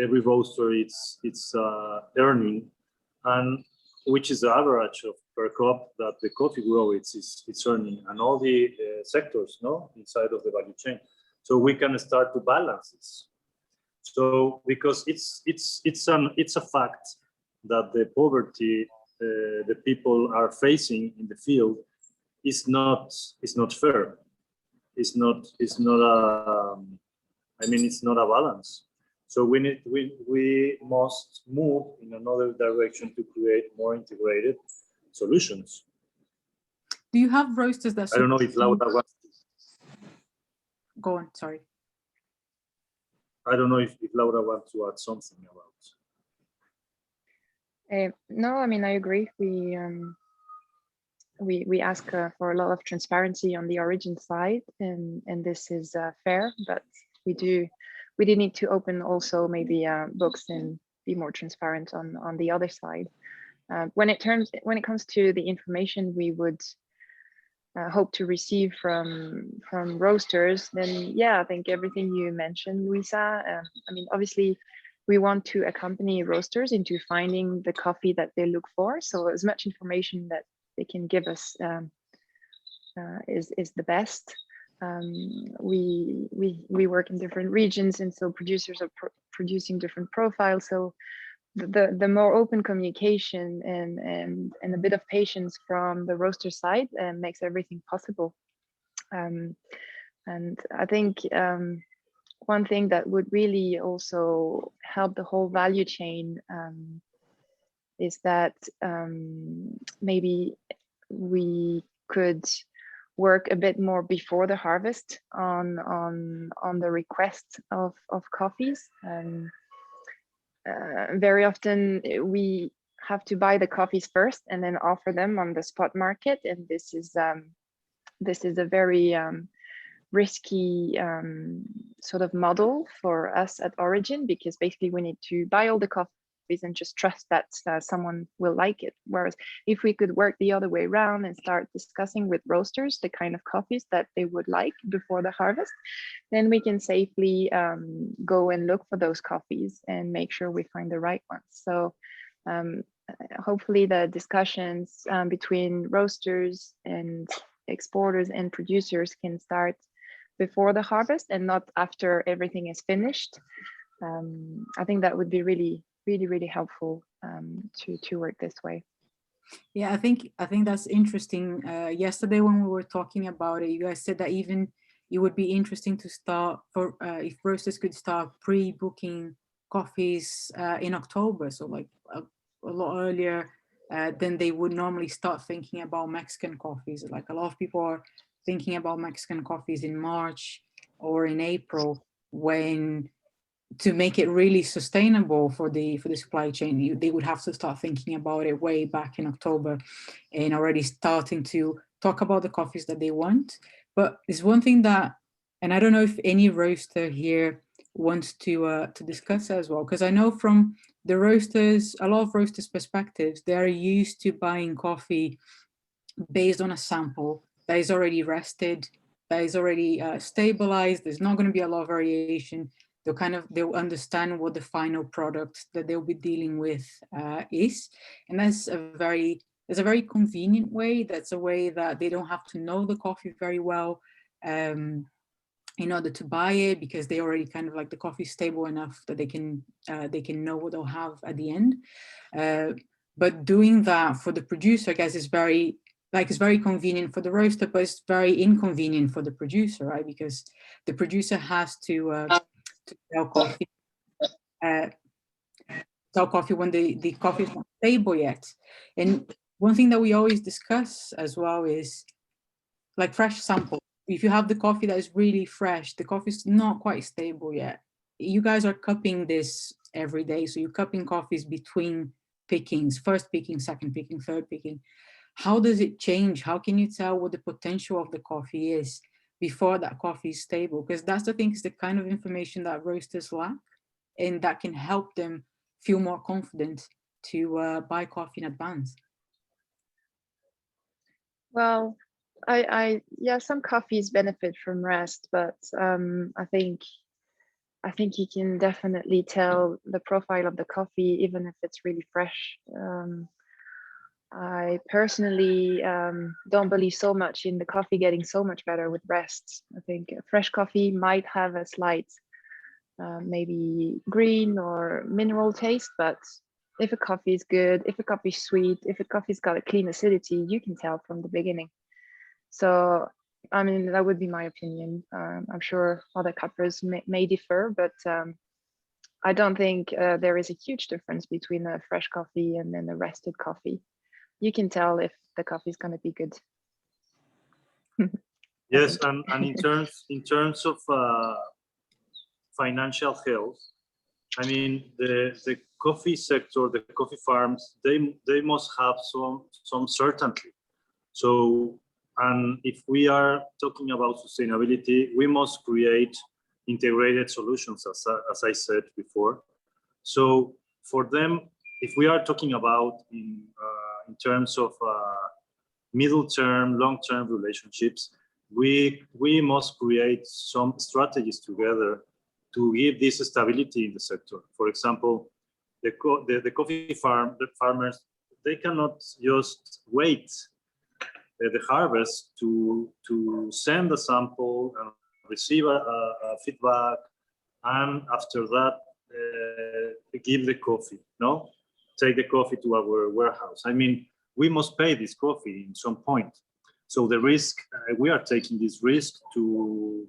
every roaster it's earning, and which is the average of per cup that the coffee grower is earning, and all the sectors, no, inside of the value chain. So we can start to balance this. So because it's a fact that the poverty the people are facing in the field is not fair. It's not a, I mean, it's not a balance. So we must move in another direction to create more integrated solutions. Do you have roasters that? I don't know if Laura wants to. Go on, sorry. I don't know if Laura wants to add something about. No, I mean, I agree. We ask for a lot of transparency on the origin side, and this is fair. But we do need to open also maybe books and be more transparent on the other side. When it comes to the information we would hope to receive from roasters, then yeah, I think everything you mentioned, Luisa. I mean, obviously, we want to accompany roasters into finding the coffee that they look for. So as much information that they can give us is the best. We work in different regions, and so producers are producing different profiles. So the more open communication and a bit of patience from the roaster side makes everything possible. And I think one thing that would really also help the whole value chain is that maybe we could work a bit more before the harvest on the request of coffees. Very often we have to buy the coffees first and then offer them on the spot market, and this is a very risky sort of model for us at Origin, because basically we need to buy all the coffees and just trust that someone will like it. Whereas if we could work the other way around and start discussing with roasters the kind of coffees that they would like before the harvest, then we can safely go and look for those coffees and make sure we find the right ones. So hopefully the discussions between roasters and exporters and producers can start before the harvest and not after everything is finished. I think that would be really helpful to work this way. Yeah, I think that's interesting. Yesterday when we were talking about it, you guys said that even it would be interesting to start for if roasters could start pre-booking coffees in October, so like a lot earlier than they would normally start thinking about Mexican coffees. Like a lot of people are thinking about Mexican coffees in March or in April, when to make it really sustainable for the supply chain, they would have to start thinking about it way back in October and already starting to talk about the coffees that they want. But there's one thing that, and I don't know if any roaster here wants to discuss as well, because I know from the roasters, a lot of roasters' perspectives, they're used to buying coffee based on a sample that is already rested, that is already stabilized. There's not going to be a lot of variation. They'll understand what the final product that they'll be dealing with is, and that's a very convenient way. That's a way that they don't have to know the coffee very well in order to buy it, because they already kind of like the coffee stable enough that they can know what they'll have at the end. But doing that for the producer, I guess, is very convenient for the roaster, but it's very inconvenient for the producer, right? Because the producer has to sell coffee when the coffee is not stable yet. And one thing that we always discuss as well is like fresh sample. If you have the coffee that is really fresh, the coffee is not quite stable yet. You guys are cupping this every day, so you're cupping coffees between pickings, first picking, second picking, third picking. How does it change? How can you tell what the potential of the coffee is before that coffee is stable? Because that's the thing, is the kind of information that roasters lack, and that can help them feel more confident to buy coffee in advance. Well, yeah, some coffees benefit from rest, but I think you can definitely tell the profile of the coffee even if it's really fresh. I personally don't believe so much in the coffee getting so much better with rests. I think fresh coffee might have a slight maybe green or mineral taste, but if a coffee is good, if a coffee is sweet, if a coffee's got a clean acidity, you can tell from the beginning. So, I mean, that would be my opinion. I'm sure other cuppers may differ, but I don't think there is a huge difference between a fresh coffee and then a rested coffee. You can tell if the coffee is going to be good. Yes, and in terms of financial health, I mean, the coffee sector, the coffee farms, they must have some certainty. So, and if we are talking about sustainability, we must create integrated solutions, as I said before. So for them, if we are talking about in terms of middle term, long term relationships, we must create some strategies together to give this stability in the sector. For example, the coffee farmers, they cannot just wait the harvest to send a sample and receive a feedback, and after that give the coffee. No, take the coffee to our warehouse. I mean, we must pay this coffee in some point. So the risk, we are taking this risk to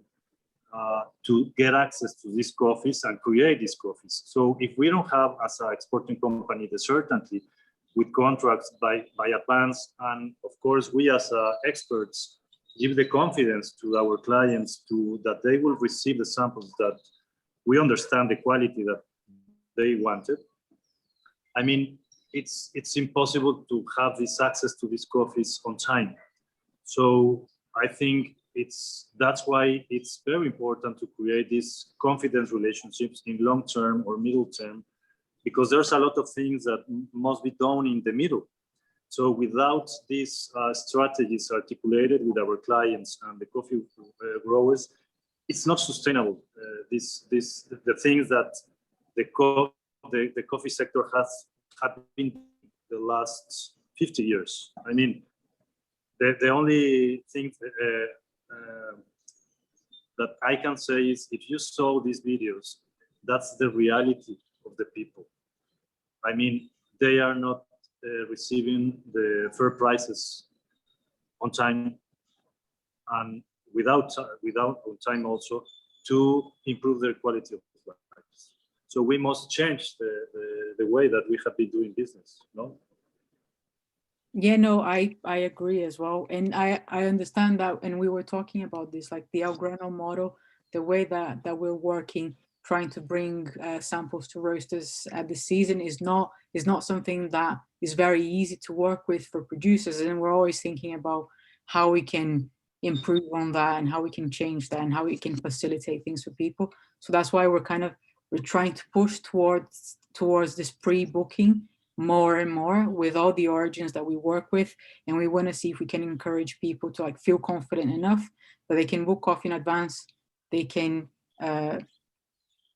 get access to these coffees and create these coffees. So if we don't have, as an exporting company, the certainty with contracts by advance, and of course we as experts give the confidence to our clients that they will receive the samples that we understand the quality that they wanted. I mean, it's impossible to have this access to these coffees on time. So I think that's why it's very important to create these confidence relationships in long term or middle term, because there's a lot of things that must be done in the middle. So without these strategies articulated with our clients and the coffee growers, it's not sustainable. The things that the coffee sector had been the last 50 years. I mean, the only thing that I can say is, if you saw these videos, that's the reality of the people. I mean, they are not receiving the fair prices on time, and without on time also, to improve their quality of life. So we must change the way that we have been doing business, no? Yeah, no, I agree as well. And I understand that, and we were talking about this, like the Algrano model, the way that we're working, trying to bring samples to roasters at the season is not something that is very easy to work with for producers. And we're always thinking about how we can improve on that and how we can change that and how we can facilitate things for people. So that's why we're trying to push towards this pre-booking more and more with all the origins that we work with. And we want to see if we can encourage people to like feel confident enough that they can book coffee in advance. They can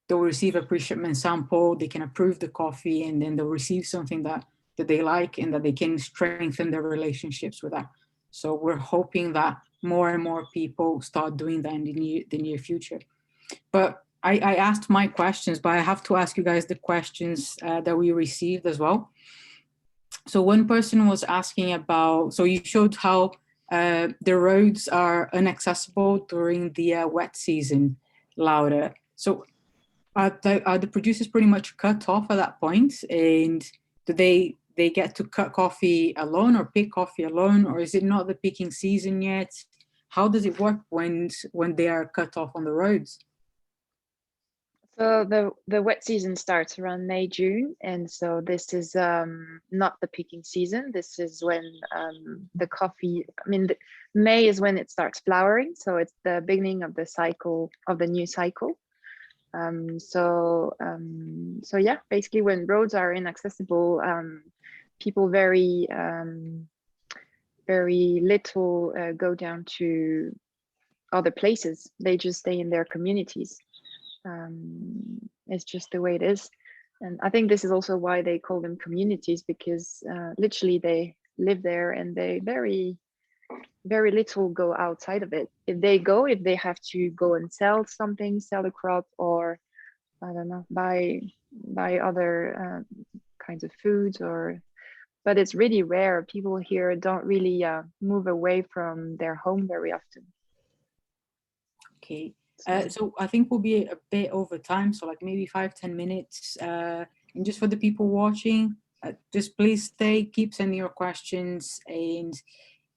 they'll receive a pre-shipment sample, they can approve the coffee, and then they'll receive something that they like, and that they can strengthen their relationships with that. So we're hoping that more and more people start doing that in the near future. But I asked my questions, but I have to ask you guys the questions that we received as well. So one person was asking about, so you showed how the roads are inaccessible during the wet season, Laura. So are the producers pretty much cut off at that point? And do they get to cut coffee alone or pick coffee alone, or is it not the picking season yet? How does it work when they are cut off on the roads? So the wet season starts around May, June, and so this is not the picking season. This is when the coffee, I mean, May is when it starts flowering, so it's the beginning of the cycle, of the new cycle. So yeah, basically when roads are inaccessible, people very little go down to other places. They just stay in their communities. It's just the way it is. And I think this is also why they call them communities, because literally live there, and they very little go outside of it. If they have to go and sell something, sell a crop, or I don't know, buy other kinds of foods, but it's really rare. People here don't really move away from their home very often. Okay, so I think we'll be a bit over time, so like maybe 5-10 minutes. And just for the people watching, just please keep sending your questions, and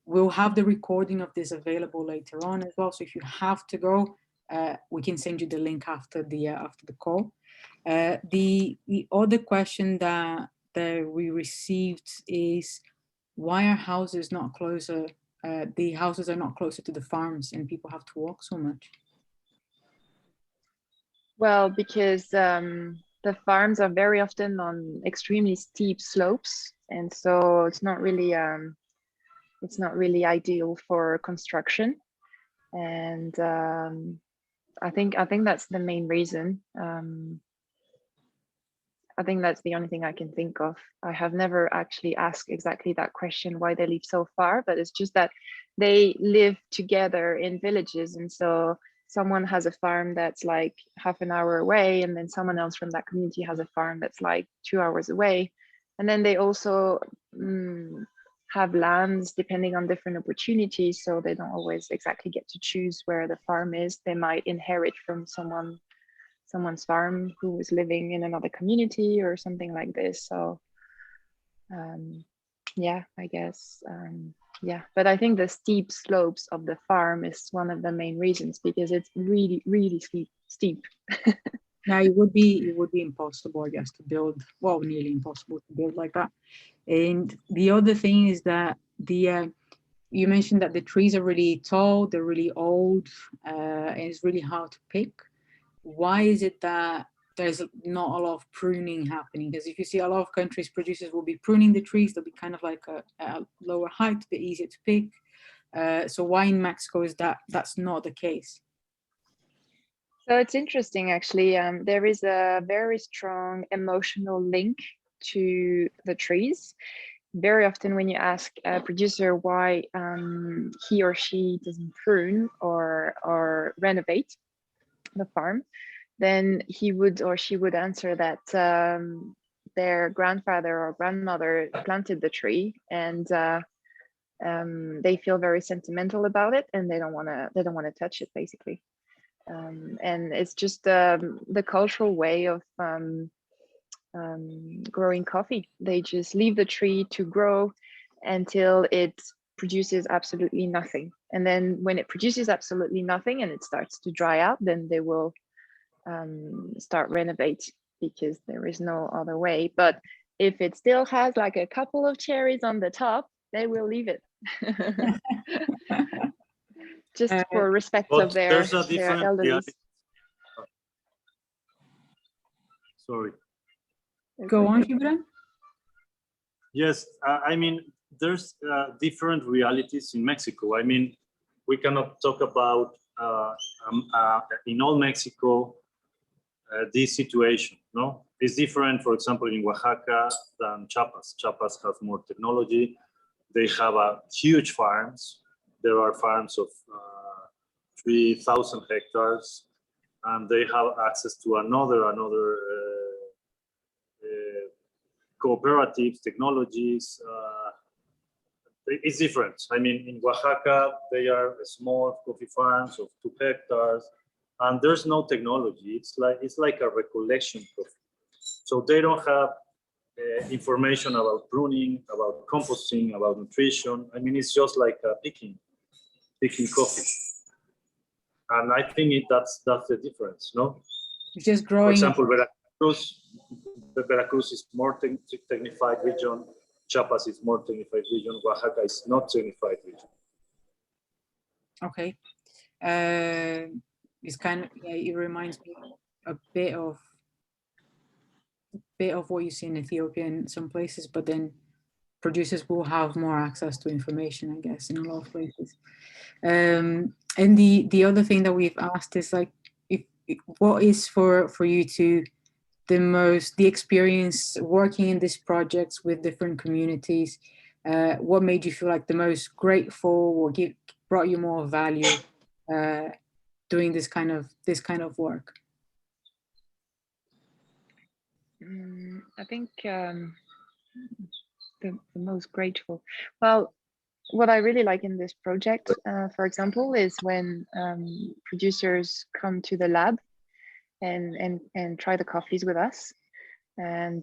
we'll have the recording of this available later on as well. So if you have to go, we can send you the link after the call. The other question that we received is, why are houses not closer? The houses are not closer to the farms, and people have to walk so much. Well, because the farms are very often on extremely steep slopes, and so it's not really ideal for construction. And I think that's the main reason. I think that's the only thing I can think of. I have never actually asked exactly that question, why they live so far, but it's just that they live together in villages. And so someone has a farm that's like half an hour away, and then someone else from that community has a farm that's like 2 hours away. And then they also have lands depending on different opportunities. So they don't always exactly get to choose where the farm is. They might inherit from someone's farm who was living in another community or something like this. So yeah, I guess, yeah. But I think the steep slopes of the farm is one of the main reasons, because it's really, really steep. Now it would be impossible, I guess, to build, well, nearly impossible to build like that. And the other thing is that you mentioned that the trees are really tall, they're really old, and it's really hard to pick. Why is it that there's not a lot of pruning happening? Because if you see a lot of countries, producers will be pruning the trees, they'll be kind of like a lower height, a bit easier to pick. So why in Mexico is that's not the case? So it's interesting, actually. There is a very strong emotional link to the trees. Very often when you ask a producer why he or she doesn't prune or renovate the farm, then he would or she would answer that their grandfather or grandmother planted the tree, and they feel very sentimental about it, and they don't want to touch it, basically. And it's just the cultural way of growing coffee. They just leave the tree to grow until it produces absolutely nothing, and then when it produces absolutely nothing and it starts to dry out, then they will start renovate, because there is no other way. But if it still has like a couple of cherries on the top, they will leave it. Just for respect of their elderly. Sorry. Go on, Gibrán. Yes, I mean, there's different realities in Mexico. I mean, we cannot talk about in all Mexico this situation. No, it's different. For example, in Oaxaca than Chiapas. Chiapas has more technology. They have huge farms. There are farms of 3,000 hectares, and they have access to another cooperatives, technologies. It's different. I mean, in Oaxaca, they are small coffee farms of 2 hectares, and there's no technology. It's like a recollection coffee. So they don't have information about pruning, about composting, about nutrition. I mean, it's just like picking coffee. And I think that's the difference, no? It's just growing. For example, Veracruz is more technified region. Chiapas is more technified region. Oaxaca is not technified region. Okay. It's kind of, yeah, it reminds me a bit of what you see in Ethiopia in some places, but then producers will have more access to information, I guess, in a lot of places. And the other thing that we've asked is like, what is for you to the experience working in these projects with different communities? what made you feel like the most grateful or brought you more value doing this kind of work? I think the most grateful. Well, what I really like in this project, for example, is when producers come to the lab and try the coffees with us. And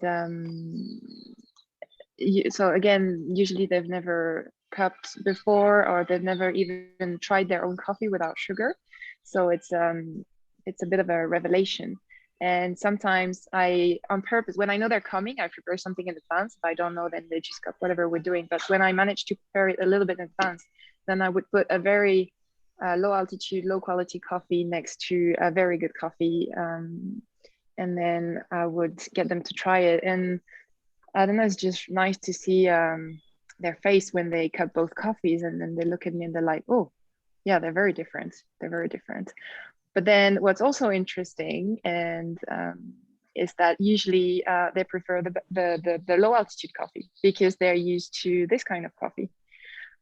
so again, usually they've never cupped before, or they've never even tried their own coffee without sugar. So it's a bit of a revelation. And sometimes on purpose, when I know they're coming, I prepare something in advance. If I don't know, then they just cup whatever we're doing. But when I manage to prepare it a little bit in advance, then I would put a very low altitude, low quality coffee next to a very good coffee. And then I would get them to try it. And I don't know, it's just nice to see their face when they cup both coffees, and then they look at me and they're like, oh, yeah, they're very different. They're very different. But then what's also interesting and is that usually they prefer the low altitude coffee because they're used to this kind of coffee.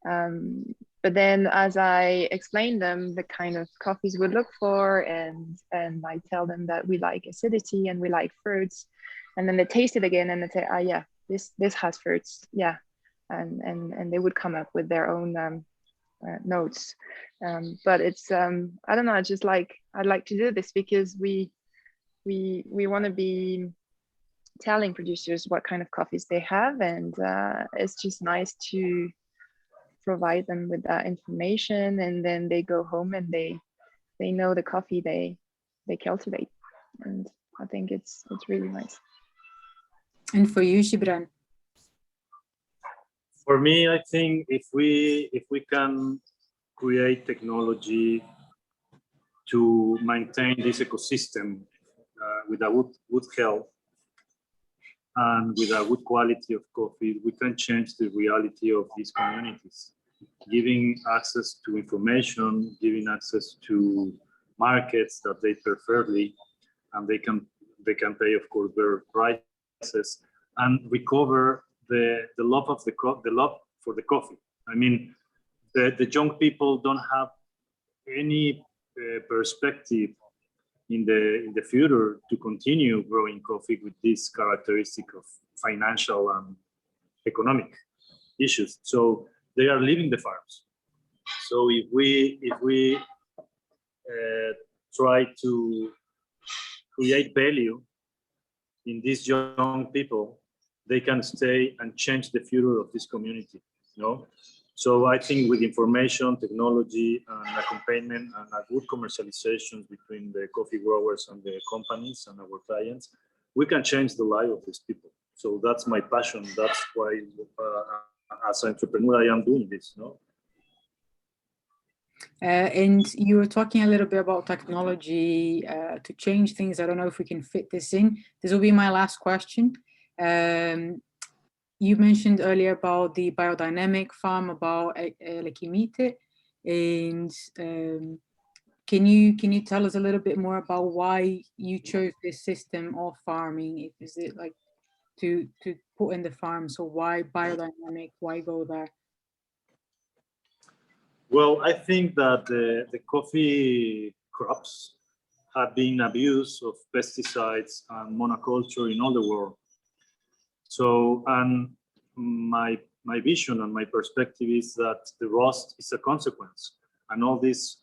But then as I explain them the kind of coffees we look for, and I tell them that we like acidity and we like fruits, and then they taste it again and they say, ah, yeah, this has fruits, yeah, and they would come up with their own notes. But it's I don't know, I'd like to do this because we want to be telling producers what kind of coffees they have, and it's just nice to provide them with that information, and then they go home and they know the coffee they cultivate, and I think it's really nice. And for you, Gibrán? For me, I think if we can create technology to maintain this ecosystem with a good health and with a good quality of coffee, we can change the reality of these communities, giving access to information, giving access to markets that they preferably, and they can pay, of course, better prices, and recover the love of the love for the coffee. I mean, the young people don't have any perspective in the future to continue growing coffee with this characteristic of financial and economic issues. So they are leaving the farms. So if we try to create value in these young people, they can stay and change the future of this community. So I think with information, technology, and accompaniment, and a good commercialization between the coffee growers and the companies and our clients, we can change the life of these people. So that's my passion. That's why, as an entrepreneur, I am doing this. And you were talking a little bit about technology to change things. I don't know if we can fit this in. This will be my last question. You mentioned earlier about the biodynamic farm, about Lekimite, and can you tell us a little bit more about why you chose this system of farming? Is it like to put in the farm? So why biodynamic? Why go there? Well, I think that the coffee crops have been abused of pesticides and monoculture in all the world. So, and my vision and my perspective is that the rust is a consequence, and all these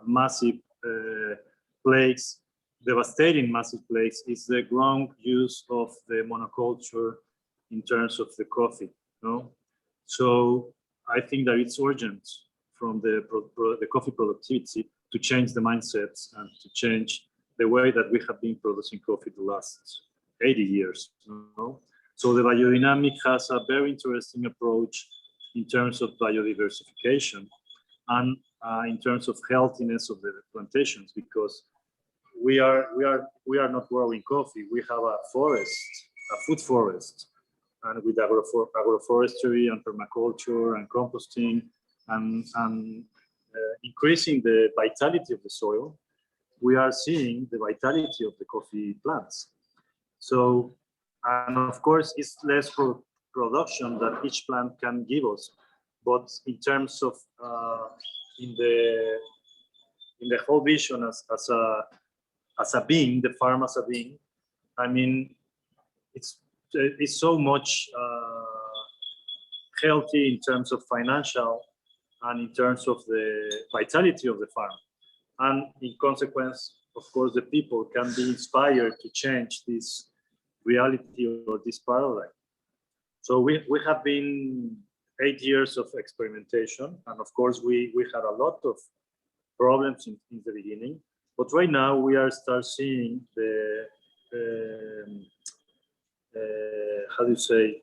massive plagues, devastating massive plagues, is the wrong use of the monoculture in terms of the coffee. So I think that it's urgent from the coffee productivity to change the mindsets and to change the way that we have been producing coffee the last 80 years. So the biodynamic has a very interesting approach in terms of biodiversification and in terms of healthiness of the plantations, because we are not growing coffee. We have a forest, a food forest, and with agroforestry and permaculture and composting and increasing the vitality of the soil, we are seeing the vitality of the coffee plants. So, and of course, it's less production that each plant can give us. But in terms of in the whole vision as a being, the farm as a being, I mean, it's so much healthy in terms of financial and in terms of the vitality of the farm. And in consequence, of course, the people can be inspired to change this reality or this paradigm. So we have been 8 years of experimentation. And of course, we had a lot of problems in the beginning. But right now we are start seeing the, how do you say,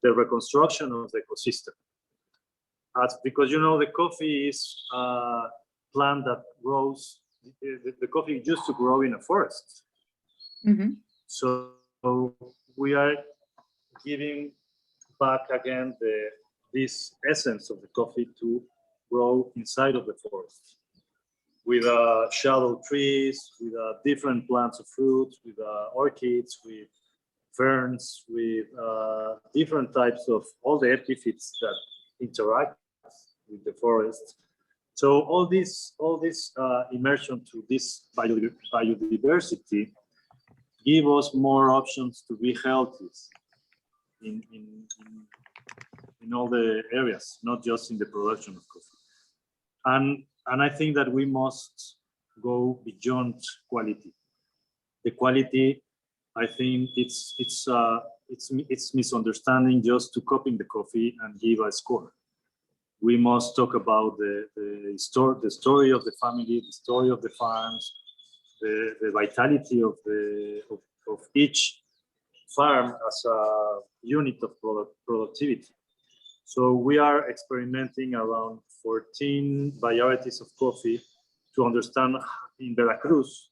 the reconstruction of the ecosystem. Because, you know, the coffee is a plant that grows, the coffee used to grow in a forest. Mm-hmm. So we are giving back again this essence of the coffee to grow inside of the forest with shadow trees, with different plants of fruits, with orchids, with ferns, with different types of all the epiphytes that interact with the forest. So all this immersion to this biodiversity give us more options to be healthy in all the areas, not just in the production of coffee. And I think that we must go beyond quality. The quality, I think it's misunderstanding just to copy the coffee and give a score. We must talk about the story of the family, the story of the farms, the vitality of each farm as a unit of productivity. So we are experimenting around 14 varieties of coffee to understand in Veracruz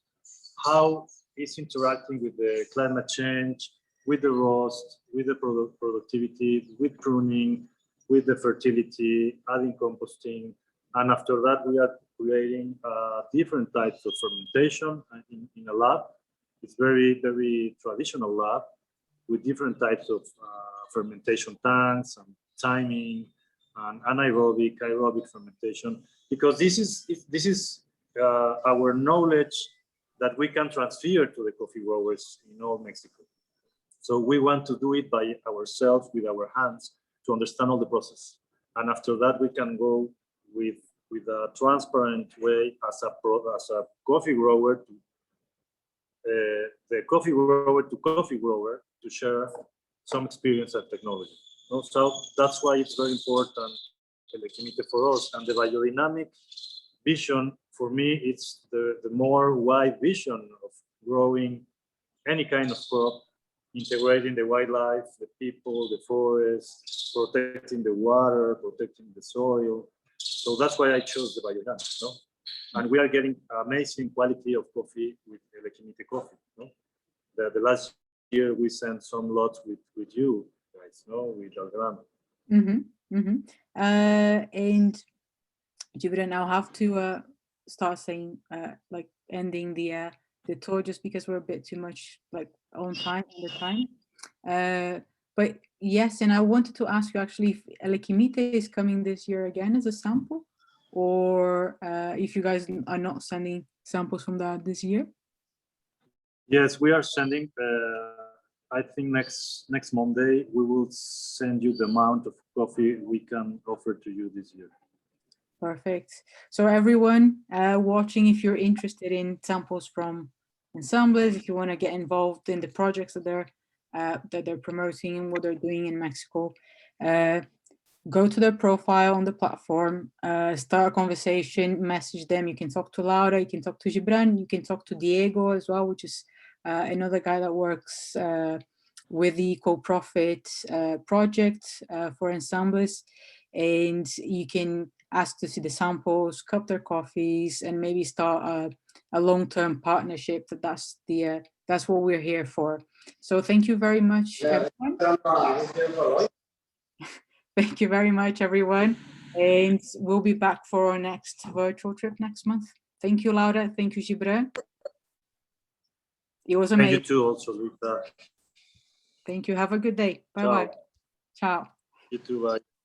how it's interacting with the climate change, with the roast, with the productivity, with pruning, with the fertility, adding composting. And after that, we are creating different types of fermentation in a lab. It's very, very traditional lab with different types of fermentation tanks and timing and anaerobic, aerobic fermentation, because this is our knowledge that we can transfer to the coffee growers in all Mexico. So we want to do it by ourselves with our hands to understand all the process. And after that, we can go with a transparent way as a coffee grower to the coffee grower to coffee grower to share some experience and technology. So that's why it's very important, for us. And the biodynamic vision, for me, it's the more wide vision of growing any kind of crop, integrating the wildlife, the people, the forest, protecting the water, protecting the soil. So that's why I chose the biodynamic. No? And we are getting amazing quality of coffee with Elecimite coffee. No? The last year we sent some lots with you guys, no, with Algrano. Mm-hmm. Mm-hmm. And Gibrán, I'll have to start saying like ending the tour just because we're a bit too much like on time all the time. But yes, and I wanted to ask you actually if Elecimite is coming this year again as a sample, or if you guys are not sending samples from that this year. Yes, we are sending. I think next Monday we will send you the amount of coffee we can offer to you this year. Perfect. So everyone watching, if you're interested in samples from Ensambles, if you want to get involved in the projects that they're promoting and what they're doing in Mexico, go to their profile on the platform, start a conversation, message them. You can talk to Laura, you can talk to Gibrán, you can talk to Diego as well, which is another guy that works with the Eco-Profit project for Ensambles. And you can ask to see the samples, cup their coffees, and maybe start a long-term partnership. That's what we're here for. So thank you very much, everyone. Thank you very much, everyone. And we'll be back for our next virtual trip next month. Thank you, Laura. Thank you, Gibrán. It was amazing. Thank you too, also, Rita. Thank you. Have a good day. Ciao. Bye-bye. Ciao. You too, bye.